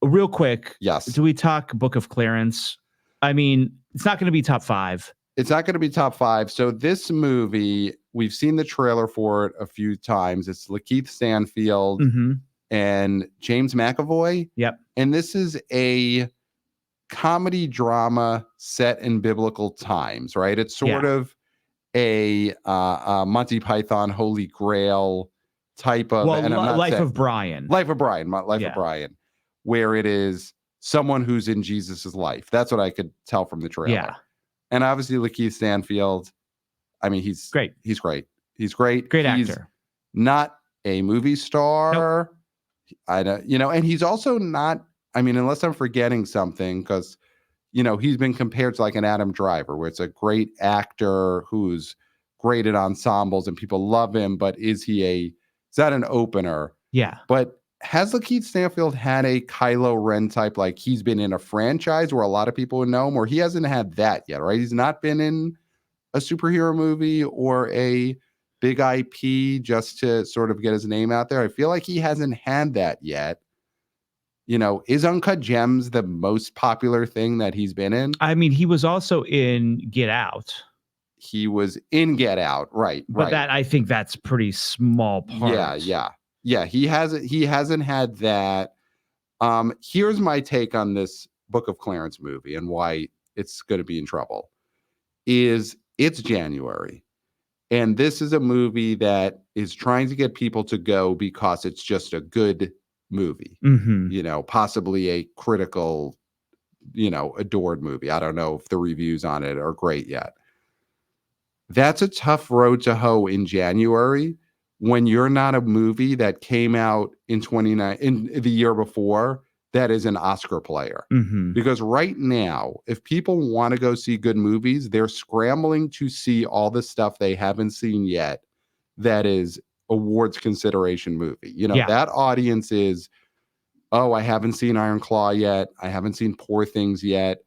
A: Real quick.
B: Yes.
A: Do we talk Book of Clarence? I mean, it's not going to be top 5.
B: It's not going to be top 5. So this movie, we've seen the trailer for it a few times. It's Lakeith Stanfield and James McAvoy.
A: Yep.
B: And this is a comedy drama set in biblical times, right? It's sort of a Monty Python Holy Grail type of,
A: and Life of Brian,
B: where it is someone who's in Jesus's life. That's what I could tell from the trailer.
A: Yeah.
B: And obviously Lakeith Stanfield, I mean, he's great. He's great.
A: Great actor.
B: Not a movie star. Nope. I don't, and he's also not, I mean, unless I'm forgetting something, because, he's been compared to like an Adam Driver, where it's a great actor who's great at ensembles and people love him, but is that an opener?
A: Yeah.
B: But has Lakeith Stanfield had a Kylo Ren type, like he's been in a franchise where a lot of people would know him, or he hasn't had that yet, right? He's not been in a superhero movie or a big IP just to sort of get his name out there. I feel like he hasn't had that yet. Is Uncut Gems the most popular thing that he's been in?
A: I mean, he was also in Get Out.
B: He was in Get Out. Right.
A: But that, I think that's pretty small part.
B: Yeah. He hasn't had that. Here's my take on this Book of Clarence movie and why it's going to be in trouble. It's January. And this is a movie that is trying to get people to go because it's just a good movie. Possibly a critical, adored movie. I don't know if the reviews on it are great yet. That's a tough road to hoe in January when you're not a movie that came out in the year before that is an Oscar player. Because right now, if people want to go see good movies, they're scrambling to see all the stuff they haven't seen yet that is awards consideration movie. That audience is, oh, I haven't seen Iron Claw yet. I haven't seen Poor Things yet.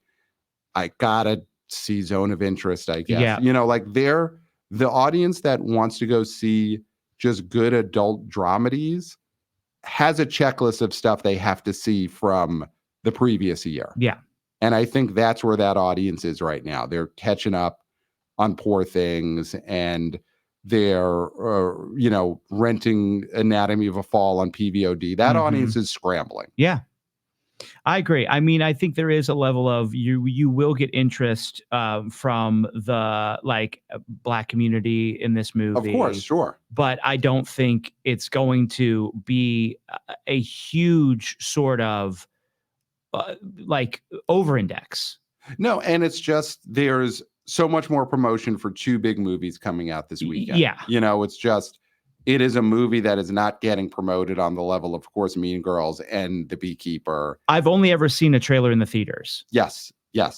B: I gotta see Zone of Interest, I guess. They're the audience that wants to go see just good adult dramedies has a checklist of stuff they have to see from the previous year.
A: Yeah.
B: And I think that's where that audience is right now. They're catching up on Poor Things, and they're, renting Anatomy of a Fall on PVOD. That audience is scrambling.
A: Yeah. I agree. I mean, I think there is a level of you will get interest from the Black community in this movie.
B: Of course, sure.
A: But I don't think it's going to be a huge sort of over-index.
B: No, and it's just there's so much more promotion for two big movies coming out this weekend.
A: Yeah.
B: It's just it is a movie that is not getting promoted on the level of course, Mean Girls and The Beekeeper.
A: I've only ever seen a trailer in the theaters.
B: Yes.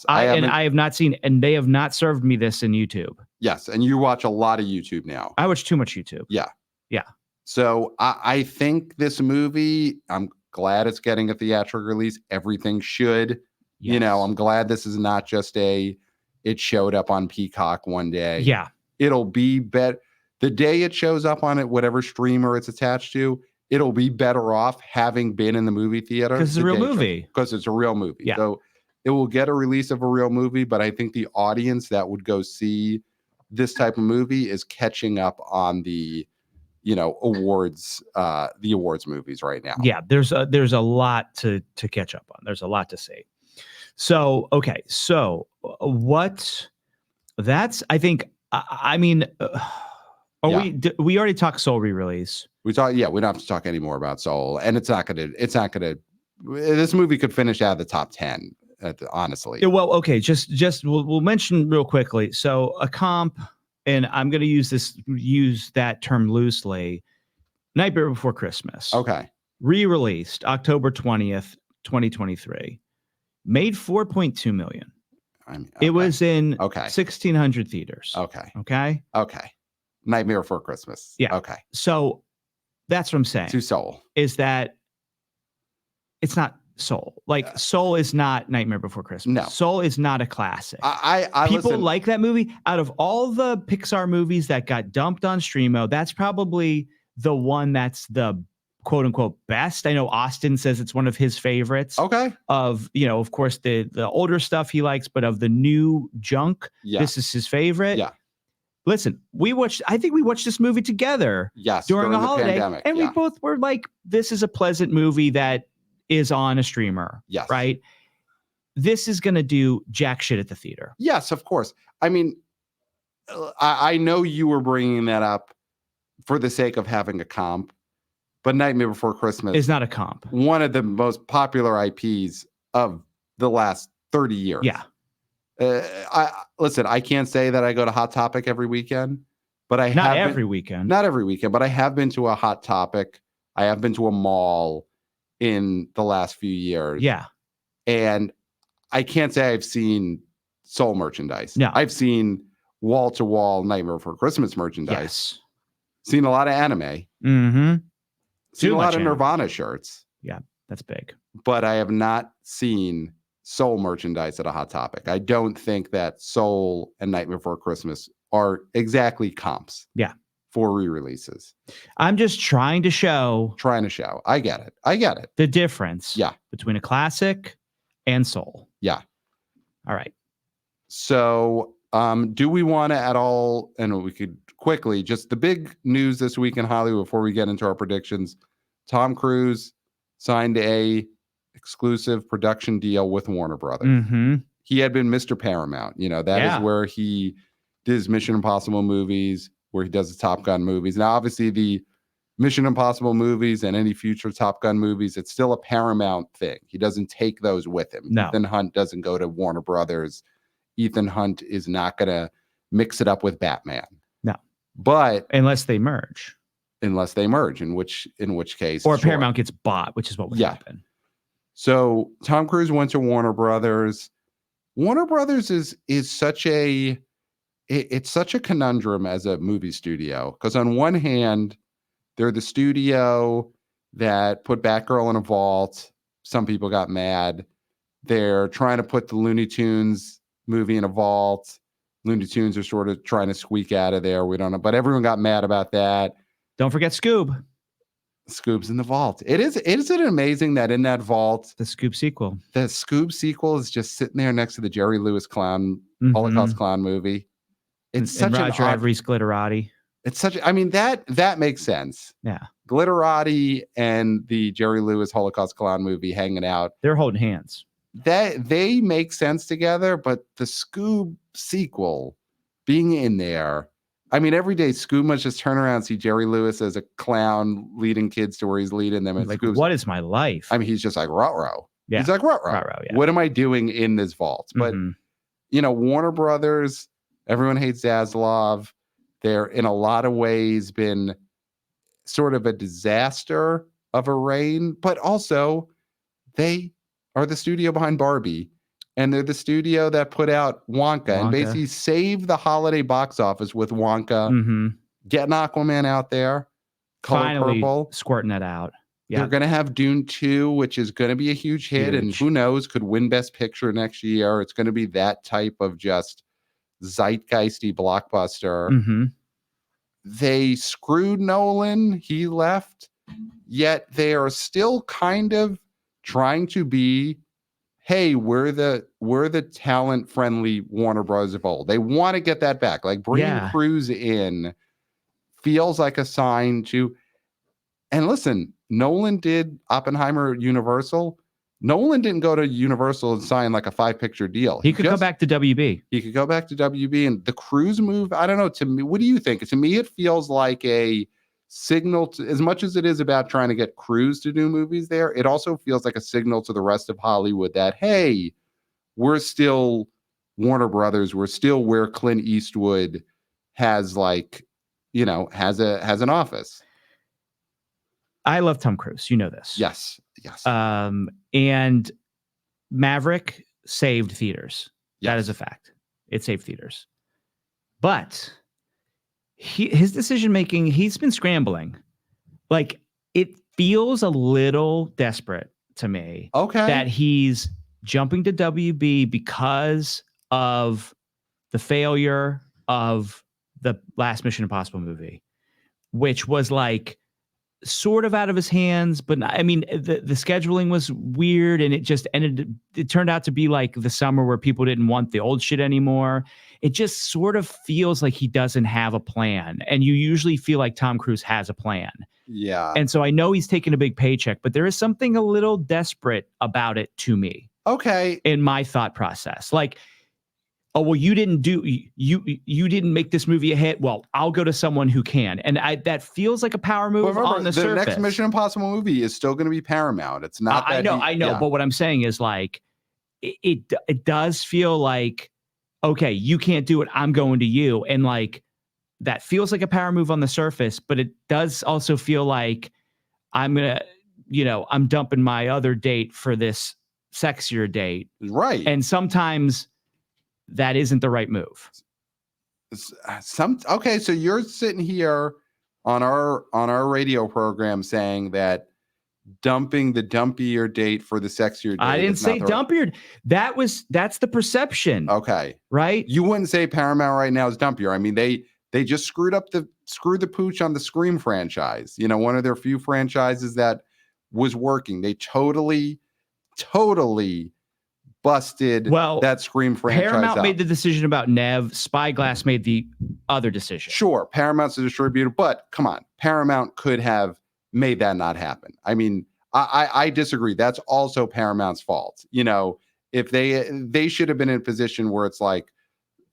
A: I have not seen, and they have not served me this in YouTube.
B: Yes, and you watch a lot of YouTube now.
A: I watch too much YouTube.
B: Yeah.
A: Yeah.
B: So I think this movie, I'm glad it's getting a theatrical release. Everything should.
A: Yes.
B: I'm glad this is not just it showed up on Peacock one day.
A: Yeah.
B: It'll be better. The day it shows up on it, whatever streamer it's attached to, it'll be better off having been in the movie theater.
A: Because it's a real movie.
B: Because it's a real movie.
A: Yeah.
B: So it will get a release of a real movie, but I think the audience that would go see this type of movie is catching up on the awards movies right now.
A: Yeah, there's a lot to catch up on. There's a lot to see. So, okay. So I think, I mean, we already talked Soul re-release.
B: We don't have to talk anymore about Soul, and it's not gonna, this movie could finish out of the top 10, honestly.
A: Yeah, well, okay. Just we'll mention real quickly. So a comp, and I'm going to use that term loosely. Nightmare Before Christmas.
B: Okay.
A: Re-released October 20th, 2023. Made $4.2 million. It was in 1,600 theaters. Okay.
B: Nightmare Before Christmas.
A: Yeah.
B: Okay.
A: So that's what I'm saying.
B: To Soul.
A: Is that it's not Soul. Soul is not Nightmare Before Christmas.
B: No.
A: Soul is not a classic.
B: People
A: like that movie. Out of all the Pixar movies that got dumped on Streamo, that's probably the one that's the quote unquote best. I know Austin says it's one of his favorites.
B: Okay.
A: Of course the older stuff he likes, but of the new junk, this is his favorite.
B: Yeah.
A: Listen, I think we watched this movie together.
B: Yes.
A: During a holiday,
B: pandemic,
A: and we both were like, "This is a pleasant movie that is on a streamer."
B: Yes.
A: Right. This is going to do jack shit at the theater.
B: Yes, of course. I mean, I know you were bringing that up for the sake of having a comp, but Nightmare Before Christmas
A: is not a comp.
B: One of the most popular IPs of the last 30 years.
A: Yeah.
B: I can't say that I go to Hot Topic every weekend, but
A: not every weekend,
B: but I have been to a Hot Topic. I have been to a mall in the last few years.
A: Yeah.
B: And I can't say I've seen Soul merchandise.
A: No.
B: I've seen wall-to-wall Nightmare Before Christmas merchandise.
A: Yes.
B: Seen a lot of anime.
A: Mm-hmm.
B: Seen a lot of Nirvana shirts.
A: Yeah, that's big.
B: But I have not seen Soul merchandise at a Hot Topic. I don't think that Soul and Nightmare Before Christmas are exactly comps.
A: Yeah.
B: For re-releases.
A: I'm just trying to show.
B: I get it.
A: The difference.
B: Yeah.
A: Between a classic and Soul.
B: Yeah.
A: All right.
B: So Do we want to at all, and we could quickly, just the big news this week in Hollywood before we get into our predictions, Tom Cruise signed a exclusive production deal with Warner Brothers.
A: Mm-hmm.
B: He had been Mr. Paramount. That is where he did his Mission Impossible movies, where he does the Top Gun movies. Now, obviously, the Mission Impossible movies and any future Top Gun movies, it's still a Paramount thing. He doesn't take those with him.
A: No.
B: Ethan Hunt doesn't go to Warner Brothers. Ethan Hunt is not going to mix it up with Batman.
A: No.
B: But
A: unless they merge,
B: in which case,
A: or Paramount gets bought, which is what would happen.
B: So Tom Cruise went to Warner Brothers. Warner Brothers is such a conundrum as a movie studio, because on one hand, they're the studio that put Batgirl in a vault. Some people got mad. They're trying to put the Looney Tunes movie in a vault. Looney Tunes are sort of trying to squeak out of there. We don't know, but everyone got mad about that.
A: Don't forget Scoob.
B: Scoob's in the vault. Isn't it amazing that in that vault,
A: the Scoob sequel
B: is just sitting there next to the Jerry Lewis clown, Holocaust clown movie. It's such
A: Roger Avery's Glitterati.
B: It's such, I mean, that makes sense.
A: Yeah.
B: Glitterati and the Jerry Lewis Holocaust clown movie hanging out.
A: They're holding hands.
B: That they make sense together, but the Scoob sequel being in there, I mean, every day Scoob must just turn around and see Jerry Lewis as a clown leading kids to where he's leading them. And
A: like,
B: Scoob's,
A: what is my life?
B: I mean, he's just like, ruh-roh.
A: Yeah.
B: He's like, ruh-roh.
A: Yeah.
B: What am I doing in this vault? But, Warner Brothers, everyone hates Zaslav. They're in a lot of ways been sort of a disaster of a reign, but also they are the studio behind Barbie, and they're the studio that put out Wonka. And basically saved the holiday box office with Wonka, getting Aquaman out there,
A: finally
B: purple,
A: squirting it out. Yeah.
B: They're going to have Dune 2, which is going to be a huge hit, and who knows, could win Best Picture next year. It's going to be that type of just zeitgeisty blockbuster. They screwed Nolan. He left, yet they are still kind of trying to be, hey, we're the talent friendly Warner Bros. Of old. They want to get that back. Like bringing Cruise in feels like a sign to. And listen, Nolan did Oppenheimer Universal. Nolan didn't go to Universal and sign like a 5-picture deal.
A: He could go back to WB.
B: He could go back to WB, and the Cruise move, I don't know. To me, what do you think? To me, it feels like a signal to, as much as it is about trying to get Cruise to do movies there, it also feels like a signal to the rest of Hollywood that, hey, we're still Warner Brothers. We're still where Clint Eastwood has has an office.
A: I love Tom Cruise. You know this.
B: Yes.
A: And Maverick saved theaters.
B: Yes.
A: That is a fact. It saved theaters. But his decision-making, he's been scrambling. Like, it feels a little desperate to me.
B: Okay.
A: That he's jumping to WB because of the failure of the last Mission Impossible movie, which was like sort of out of his hands, but not, I mean, the scheduling was weird, and it turned out to be like the summer where people didn't want the old shit anymore. It just sort of feels like he doesn't have a plan, and you usually feel like Tom Cruise has a plan.
B: Yeah.
A: And so I know he's taking a big paycheck, but there is something a little desperate about it to me.
B: Okay.
A: In my thought process, like, oh, well, you didn't make this movie a hit. Well, I'll go to someone who can. And that feels like a power move. Remember, on the surface.
B: The next Mission Impossible movie is still going to be Paramount. It's not that
A: I know. But what I'm saying is, like, it does feel like, okay, you can't do it, I'm going to you. And like, that feels like a power move on the surface, but it does also feel like I'm dumping my other date for this sexier date.
B: Right.
A: And sometimes that isn't the right move.
B: Okay, so you're sitting here on our radio program saying that dumping the dumpier date for the sexier date.
A: I didn't say dumpier. That's the perception.
B: Okay.
A: Right?
B: You wouldn't say Paramount right now is dumpier. I mean, they just screwed the pooch on the Scream franchise. One of their few franchises that was working. They totally busted
A: Well,
B: that Scream franchise
A: Paramount
B: up.
A: made the decision about Nev. Spyglass made the other decision.
B: Sure, Paramount's a distributor, but come on, Paramount could have made that not happen. I mean, I disagree. That's also Paramount's fault. You know, if they should have been in a position where it's like,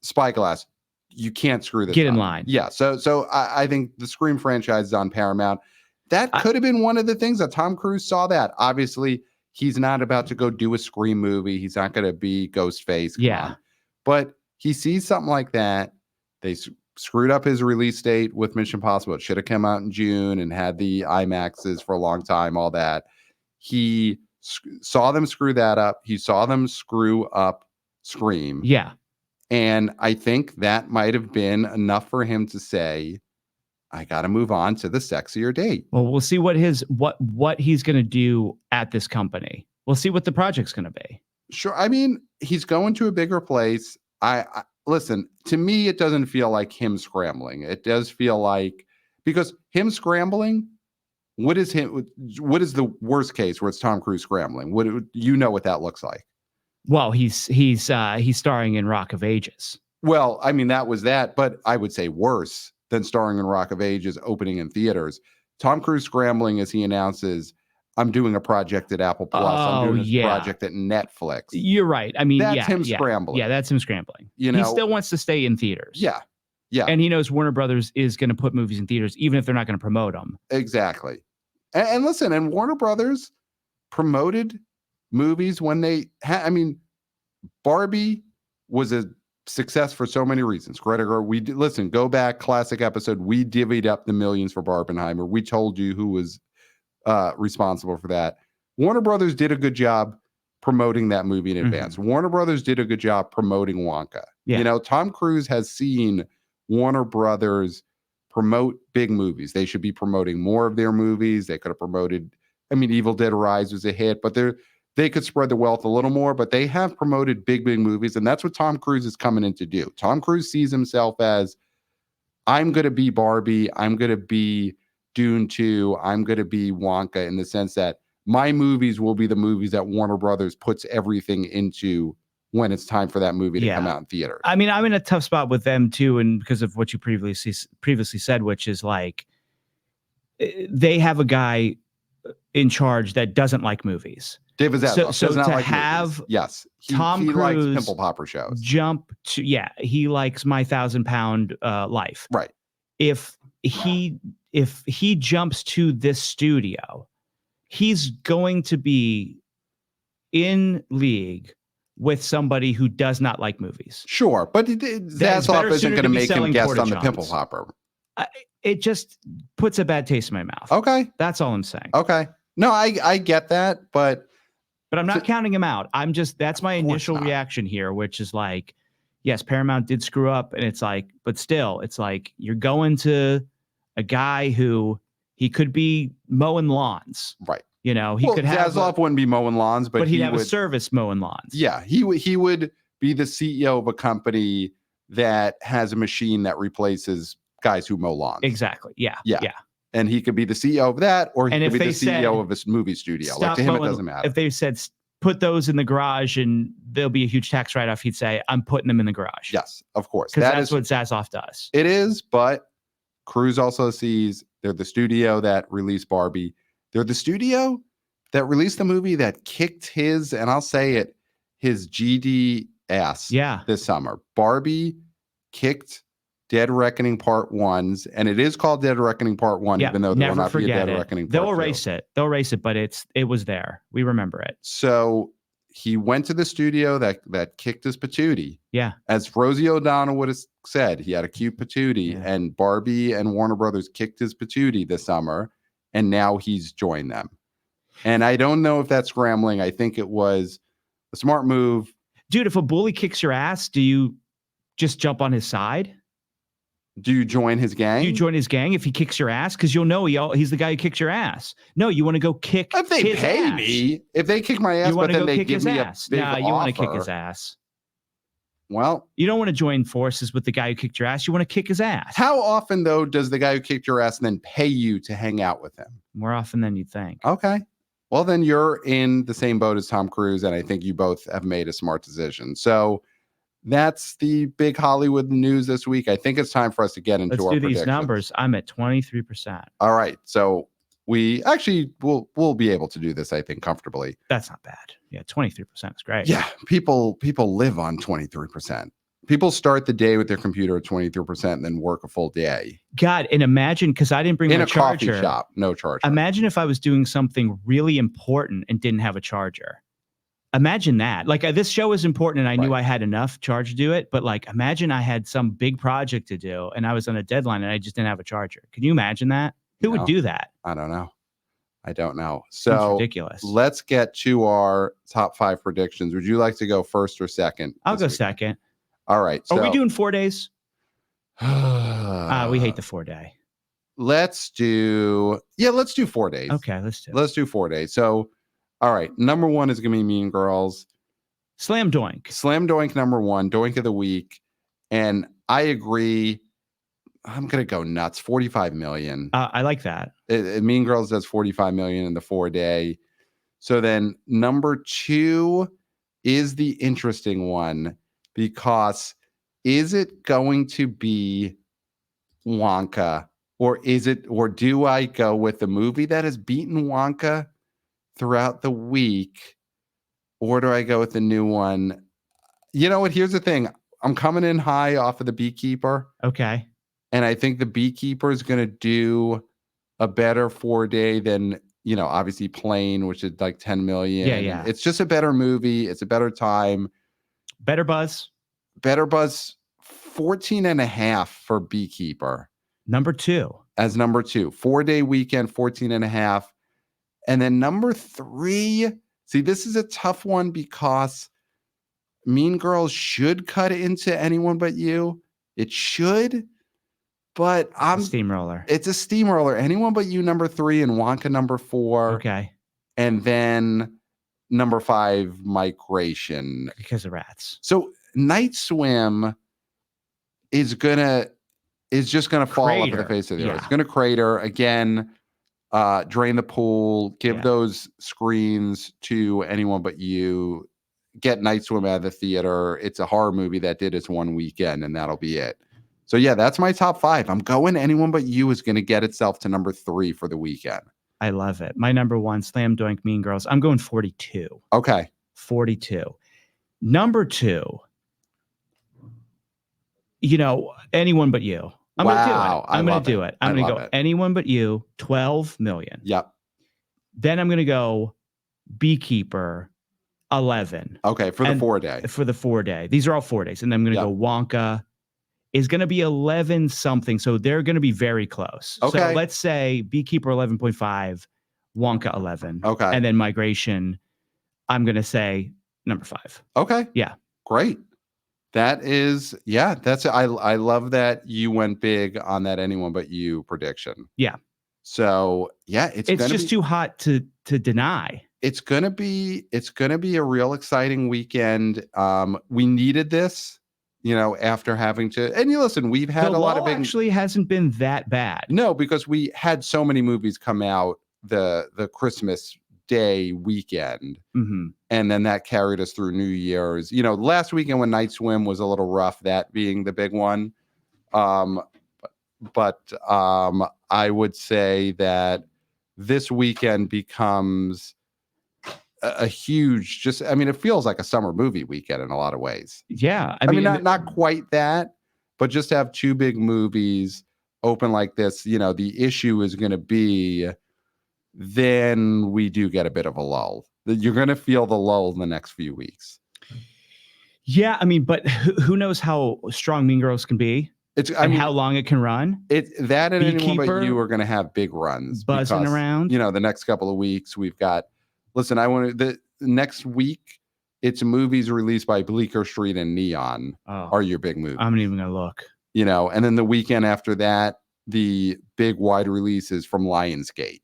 B: Spyglass, you can't screw this
A: Get
B: up.
A: in line.
B: Yeah. So I think the Scream franchise is on Paramount. That could have been one of the things that Tom Cruise saw that. Obviously, he's not about to go do a Scream movie. He's not going to be Ghostface.
A: Yeah.
B: But he sees something like that. They screwed up his release date with Mission Impossible. It should have come out in June and had the IMAXs for a long time, all that. He saw them screw that up. He saw them screw up Scream.
A: Yeah.
B: And I think that might have been enough for him to say, I got to move on to the sexier date.
A: Well, we'll see what he's going to do at this company. We'll see what the project's going to be.
B: Sure. I mean, he's going to a bigger place. I listen, to me, it doesn't feel like him scrambling. It does feel like, because him scrambling, what is the worst case where it's Tom Cruise scrambling? You know what that looks like?
A: Well, he's starring in Rock of Ages.
B: Well, I mean, that was that, but I would say worse than starring in Rock of Ages opening in theaters. Tom Cruise scrambling as he announces, I'm doing a project at Apple Plus. I'm doing a project at Netflix.
A: You're right. I mean,
B: that's him scrambling.
A: Yeah, that's him scrambling.
B: You know,
A: he still wants to stay in theaters.
B: Yeah. Yeah.
A: And he knows Warner Brothers is going to put movies in theaters, even if they're not going to promote them.
B: Exactly. And listen, and Warner Brothers promoted movies when they had, I mean, Barbie was a success for so many reasons. Greta, listen, go back, classic episode. We divvied up the millions for Barbenheimer. We told you who was responsible for that. Warner Brothers did a good job promoting that movie in advance. Warner Brothers did a good job promoting Wonka. Yeah. You know, Tom Cruise has seen Warner Brothers promote big movies. They should be promoting more of their movies. They could have promoted, I mean, Evil Dead Rise was a hit, but they could spread the wealth a little more, but they have promoted big movies, and that's what Tom Cruise is coming in to do. Tom Cruise sees himself as, I'm going to be Barbie, I'm going to be Dune 2, I'm going to be Wonka, in the sense that my movies will be the movies that Warner Brothers puts everything into when it's time for that movie to come out in theater.
A: I mean, I'm in a tough spot with them too, and because of what you previously said, which is like, they have a guy in charge that doesn't like movies.
B: David Zaslav
A: so
B: does not
A: to
B: like
A: have
B: movies. Yes,
A: Tom Cruise
B: likes pimple popper shows.
A: Jump to he likes My 1,000-Pound Life.
B: Right.
A: If he jumps to this studio, he's going to be in league with somebody who does not like movies.
B: Sure, but Zaslav isn't going to make him guest on the pimple popper.
A: It just puts a bad taste in my mouth.
B: Okay,
A: that's all I'm saying.
B: Okay, no, I get that, but
A: I'm not counting him out. That's my initial reaction here, which is like, yes, Paramount did screw up, and it's like, but still, it's like you're going to a guy who he could be mowing lawns,
B: right?
A: You know, he could have
B: Zaslav wouldn't be mowing lawns, but
A: he'd have a service mowing lawns.
B: Yeah, he would be the CEO of a company that has a machine that replaces guys who mow lawns.
A: Exactly. Yeah.
B: And he could be the CEO of that, or he could be the CEO of a movie studio. Like, to him, it doesn't matter.
A: If they said put those in the garage and there'll be a huge tax write-off, he'd say, I'm putting them in the garage.
B: Yes, of course.
A: Because that's what Zaslav does.
B: It is, but Cruise also sees they're the studio that released Barbie. They're the studio that released the movie that kicked his, and I'll say it, his GD ass this summer. Barbie kicked Dead Reckoning Part 1's, and it is called Dead Reckoning Part 1, even though there will not be a Dead Reckoning Part 2.
A: They'll erase it. They'll erase it, but it was there. We remember it.
B: So he went to the studio that kicked his patootie.
A: Yeah.
B: As Rosie O'Donnell would have said, he had a cute patootie, and Barbie and Warner Brothers kicked his patootie this summer, and now he's joined them. And I don't know if that's scrambling. I think it was a smart move.
A: Dude, if a bully kicks your ass, do you just jump on his side?
B: Do you join his gang?
A: Do you join his gang if he kicks your ass? Because you'll know he's the guy who kicks your ass. No, you want to go kick his ass.
B: If they pay me, if they kick my ass, but then they give me a big offer.
A: You want to kick his ass.
B: Well,
A: you don't want to join forces with the guy who kicked your ass. You want to kick his ass.
B: How often, though, does the guy who kicked your ass then pay you to hang out with him?
A: More often than you'd think.
B: Okay. Well, then you're in the same boat as Tom Cruise, and I think you both have made a smart decision. So that's the big Hollywood news this week. I think it's time for us to get into
A: Let's
B: our
A: do
B: predictions.
A: these numbers. I'm at 23%.
B: All right. So we actually we'll be able to do this, I think, comfortably.
A: That's not bad. Yeah, 23% is great.
B: Yeah, people live on 23%. People start the day with their computer at 23% and then work a full day.
A: God, and imagine, because I didn't bring my charger.
B: In a coffee shop, no charger.
A: Imagine if I was doing something really important and didn't have a charger. Imagine that. Like this show is important and I knew I had enough charge to do it, but like imagine I had some big project to do and I was on a deadline and I just didn't have a charger. Can you imagine that? Who would do that?
B: I don't know. So
A: it's ridiculous.
B: Let's get to our top 5 predictions. Would you like to go first or second?
A: I'll go second.
B: All right. So,
A: are we doing 4 days? We hate the 4 day.
B: Let's do 4 days.
A: Okay,
B: let's do 4 days. So, all right. Number 1 is going to be Mean Girls.
A: Slam doink.
B: Slam doink number 1, doink of the week. And I agree. I'm going to go nuts. 45 million.
A: I like that.
B: Mean Girls does 45 million in the 4 day. So then number 2 is the interesting one, because is it going to be Wonka, or do I go with the movie that has beaten Wonka throughout the week, or do I go with the new one? You know what? Here's the thing. I'm coming in high off of the Beekeeper.
A: Okay.
B: And I think the Beekeeper is going to do a better 4 day than, obviously Plane, which is like 10 million.
A: Yeah.
B: It's just a better movie. It's a better time.
A: Better buzz.
B: 14.5 for Beekeeper.
A: Number 2.
B: As number 2. 4 day weekend, 14.5. And then number 3, see, this is a tough one because Mean Girls should cut into Anyone But You. It should. But
A: steamroller.
B: It's a steamroller. Anyone But You, number 3, and Wonka, number 4.
A: Okay.
B: And then number 5, Migration.
A: Because of rats.
B: So Night Swim is just gonna fall off the face of the earth. It's gonna crater again. Drain the pool. Give those screens to Anyone But You. Get Night Swim out of the theater. It's a horror movie that did its 1 weekend, and that'll be it. So yeah, that's my top 5. I'm going Anyone But You is going to get itself to number 3 for the weekend.
A: I love it. My number 1, Slam Doink, Mean Girls. I'm going 42.
B: Okay.
A: 42. Number 2, Anyone But You. I'm going to do it. I'm going to do it. I'm going to go Anyone But You, 12 million.
B: Yep.
A: Then I'm going to go Beekeeper, 11.
B: Okay, for the 4 day.
A: For the 4 day. These are all 4 days. And then I'm going to go Wonka is going to be 11 something. So they're going to be very close.
B: Okay.
A: So let's say Beekeeper 11.5, Wonka 11.
B: Okay.
A: And then Migration, I'm going to say number 5.
B: Okay.
A: Yeah.
B: Great. That is, I love that you went big on that Anyone But You prediction.
A: Yeah.
B: So it's
A: just too hot to deny.
B: It's gonna be a real exciting weekend. We needed this, after having to, and listen, we've had a lot of
A: actually hasn't been that bad.
B: No, because we had so many movies come out the Christmas Day weekend.
A: Mm-hmm.
B: And then that carried us through New Year's. Last weekend when Night Swim was a little rough, that being the big one. But I would say that this weekend becomes a huge, it feels like a summer movie weekend in a lot of ways.
A: Yeah.
B: I mean not quite that, but just to have 2 big movies open like this, the issue is going to be, then we do get a bit of a lull. You're going to feel the lull in the next few weeks.
A: Yeah. But who knows how strong Mean Girls can be? How long it can run?
B: That and Anyone But You are going to have big runs.
A: Buzzing around.
B: The next couple of weeks we've got, the next week, it's movies released by Bleecker Street and Neon are your big movies.
A: I'm not even going to look.
B: And then the weekend after that, the big wide releases from Lionsgate.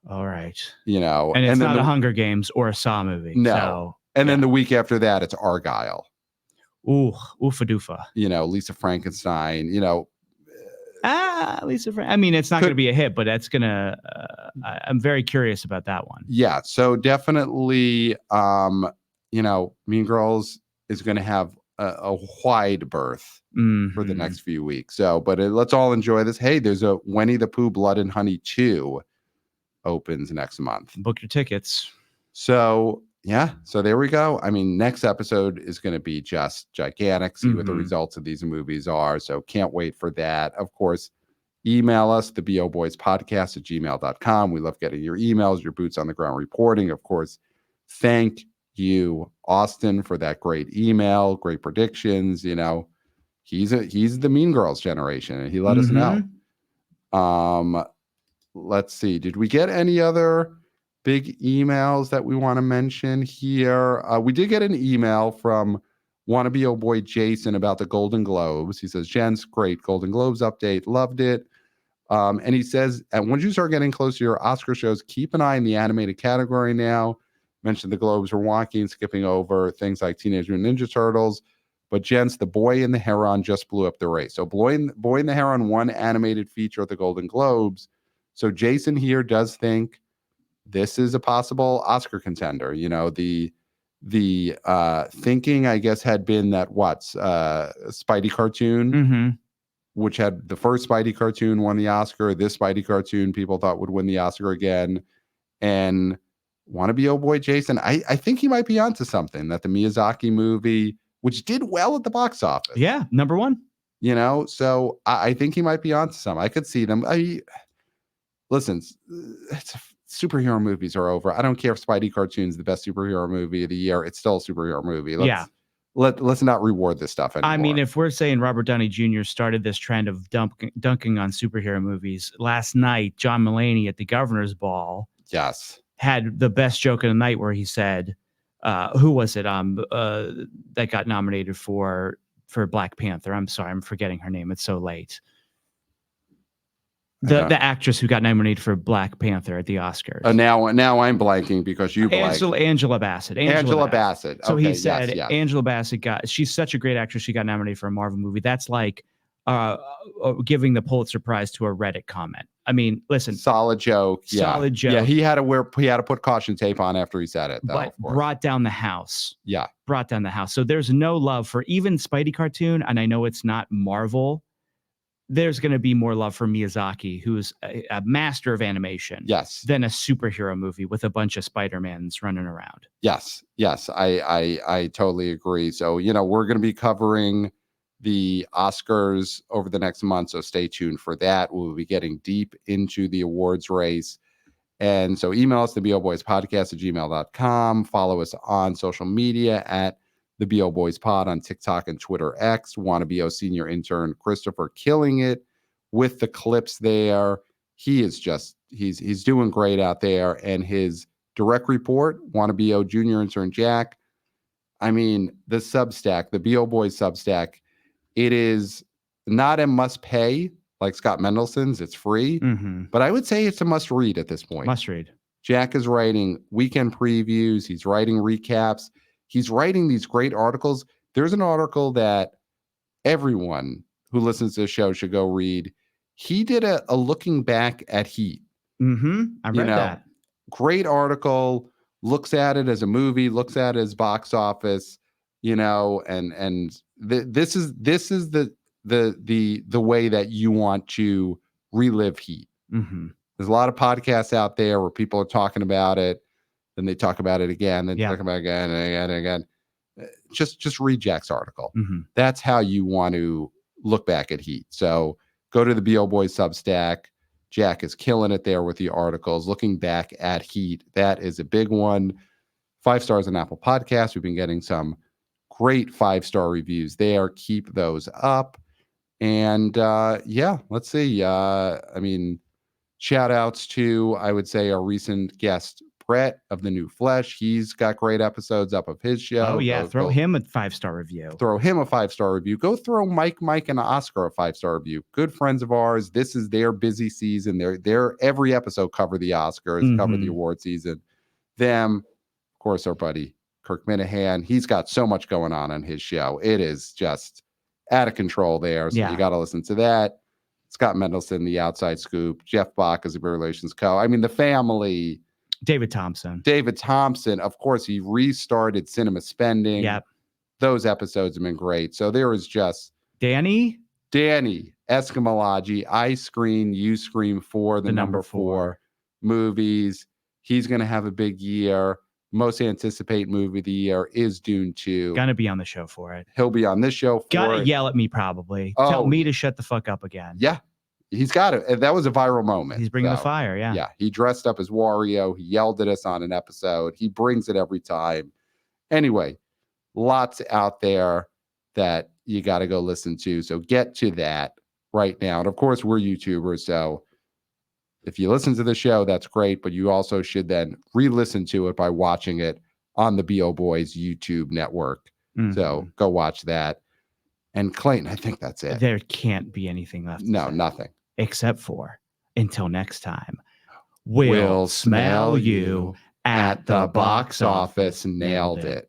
A: All right.
B: And
A: it's not a Hunger Games or a Saw movie.
B: No.
A: So,
B: then the week after that, it's Argyle.
A: Ooh, oofa doofa.
B: Lisa Frankenstein.
A: Lisa Frank. I mean, it's not going to be a hit, but that's going to. I'm very curious about that one.
B: Yeah. So definitely, Mean Girls is going to have a wide berth for the next few weeks. So, but let's all enjoy this. Hey, there's a Winnie the Pooh Blood and Honey 2 opens next month.
A: Book your tickets.
B: So yeah, so there we go. I mean, next episode is going to be just gigantic. See what the results of these movies are. So can't wait for that. Of course, email us, theboboyspodcast@gmail.com. We love getting your emails, your boots on the ground reporting. Of course, thank you, Austin, for that great email, great predictions. He's the Mean Girls generation, and he let us know. Let's see. Did we get any other big emails that we want to mention here? We did get an email from wannabe old boy Jason about the Golden Globes. He says, "Gents, great Golden Globes update. Loved it." And he says, and once you start getting close to your Oscar shows, keep an eye in the animated category now. Mentioned the Globes were wonky, skipping over things like Teenage Mutant Ninja Turtles. But gents, The Boy and the Heron just blew up the race. So Boy and the Heron won animated feature at the Golden Globes. So Jason here does think this is a possible Oscar contender. The thinking, I guess, had been that Spidey cartoon, which had the first Spidey cartoon won the Oscar. This Spidey cartoon people thought would win the Oscar again. And wannabe old boy Jason, I think he might be onto something, that the Miyazaki movie, which did well at the box office.
A: Yeah, number one.
B: So I think he might be onto something. I could see them. Listen, superhero movies are over. I don't care if Spidey cartoon's the best superhero movie of the year. It's still a superhero movie. Let's not reward this stuff anymore.
A: I mean, if we're saying Robert Downey Jr. started this trend of dunking on superhero movies, last night, John Mulaney at the Governor's Ball had the best joke of the night where he said, who was it that got nominated for Black Panther? I'm sorry, I'm forgetting her name. It's so late. The actress who got nominated for Black Panther at the Oscars.
B: Now I'm blanking because you blanked.
A: Angela Bassett.
B: Angela Bassett.
A: So he said Angela Bassett she's such a great actress. She got nominated for a Marvel movie. That's like giving the Pulitzer Prize to a Reddit comment. I mean, listen.
B: Solid joke.
A: Solid joke.
B: Yeah, he had to put caution tape on after he said it, though,
A: but brought down the house.
B: Yeah.
A: Brought down the house. So there's no love for even Spidey cartoon, and I know it's not Marvel. There's going to be more love for Miyazaki, who's a master of animation, than a superhero movie with a bunch of Spider-Mans running around.
B: Yes, I totally agree. So, we're going to be covering the Oscars over the next month, so stay tuned for that. We'll be getting deep into the awards race. And so email us, theboboyspodcast@gmail.com. Follow us on social media at the BO Boys Pod on TikTok and Twitter X. Wannabe senior intern Christopher killing it with the clips there. He is he's doing great out there. And his direct report, Wannabe junior intern Jack. I mean, the Substack, the BO Boys Substack, it is not a must pay like Scott Mendelson's. It's free, but I would say it's a must read at this point.
A: Must read.
B: Jack is writing weekend previews. He's writing recaps. He's writing these great articles. There's an article that everyone who listens to the show should go read. He did a looking back at Heat.
A: I read that.
B: Great article. Looks at it as a movie. Looks at it as box office. And this is the way that you want to relive Heat. There's a lot of podcasts out there where people are talking about it. Then they talk about it again, then talk about it again and again and again. Just read Jack's article. That's how you want to look back at Heat. So go to the BO Boys Substack. Jack is killing it there with the articles. Looking back at Heat, that is a big one. 5 stars on Apple Podcasts. We've been getting some great 5-star reviews there. Keep those up. And let's see. Shout outs to, I would say, our recent guest, Brett of The New Flesh. He's got great episodes up of his show.
A: Oh, yeah. Throw him a 5-star review.
B: Throw him a 5-star review. Go throw Mike, and Oscar a 5-star review. Good friends of ours. This is their busy season. They're every episode cover the Oscars, cover the award season. Them, of course, our buddy Kirk Minahan. He's got so much going on his show. It is just out of control there. So you got to listen to that. Scott Mendelson, The Outside Scoop, Jeff Bach as a Relations Co. I mean, The Family.
A: David Thompson.
B: David Thompson, of course, he restarted Cinema Spending.
A: Yep.
B: Those episodes have been great. So there was just
A: Danny
B: Escamilaggi, I Screen, You Scream 4, the number 4 movies. He's going to have a big year. Most anticipated movie of the year is Dune 2.
A: Gonna be on the show for it.
B: He'll be on this show for
A: Gotta
B: it.
A: yell at me probably.
B: Oh,
A: Tell me to shut the fuck up again.
B: Yeah. He's got it. That was a viral moment.
A: He's bringing the fire, yeah.
B: Yeah. He dressed up as Wario. He yelled at us on an episode. He brings it every time. Anyway, lots out there that you got to go listen to. So get to that right now. And of course, we're YouTubers. So if you listen to the show, that's great. But you also should then re-listen to it by watching it on the BO Boys YouTube network. Mm-hmm. So go watch that. And Clayton, I think that's it.
A: There can't be anything left.
B: No, nothing.
A: Except for, until next time, we'll smell you at the box office. Nailed it.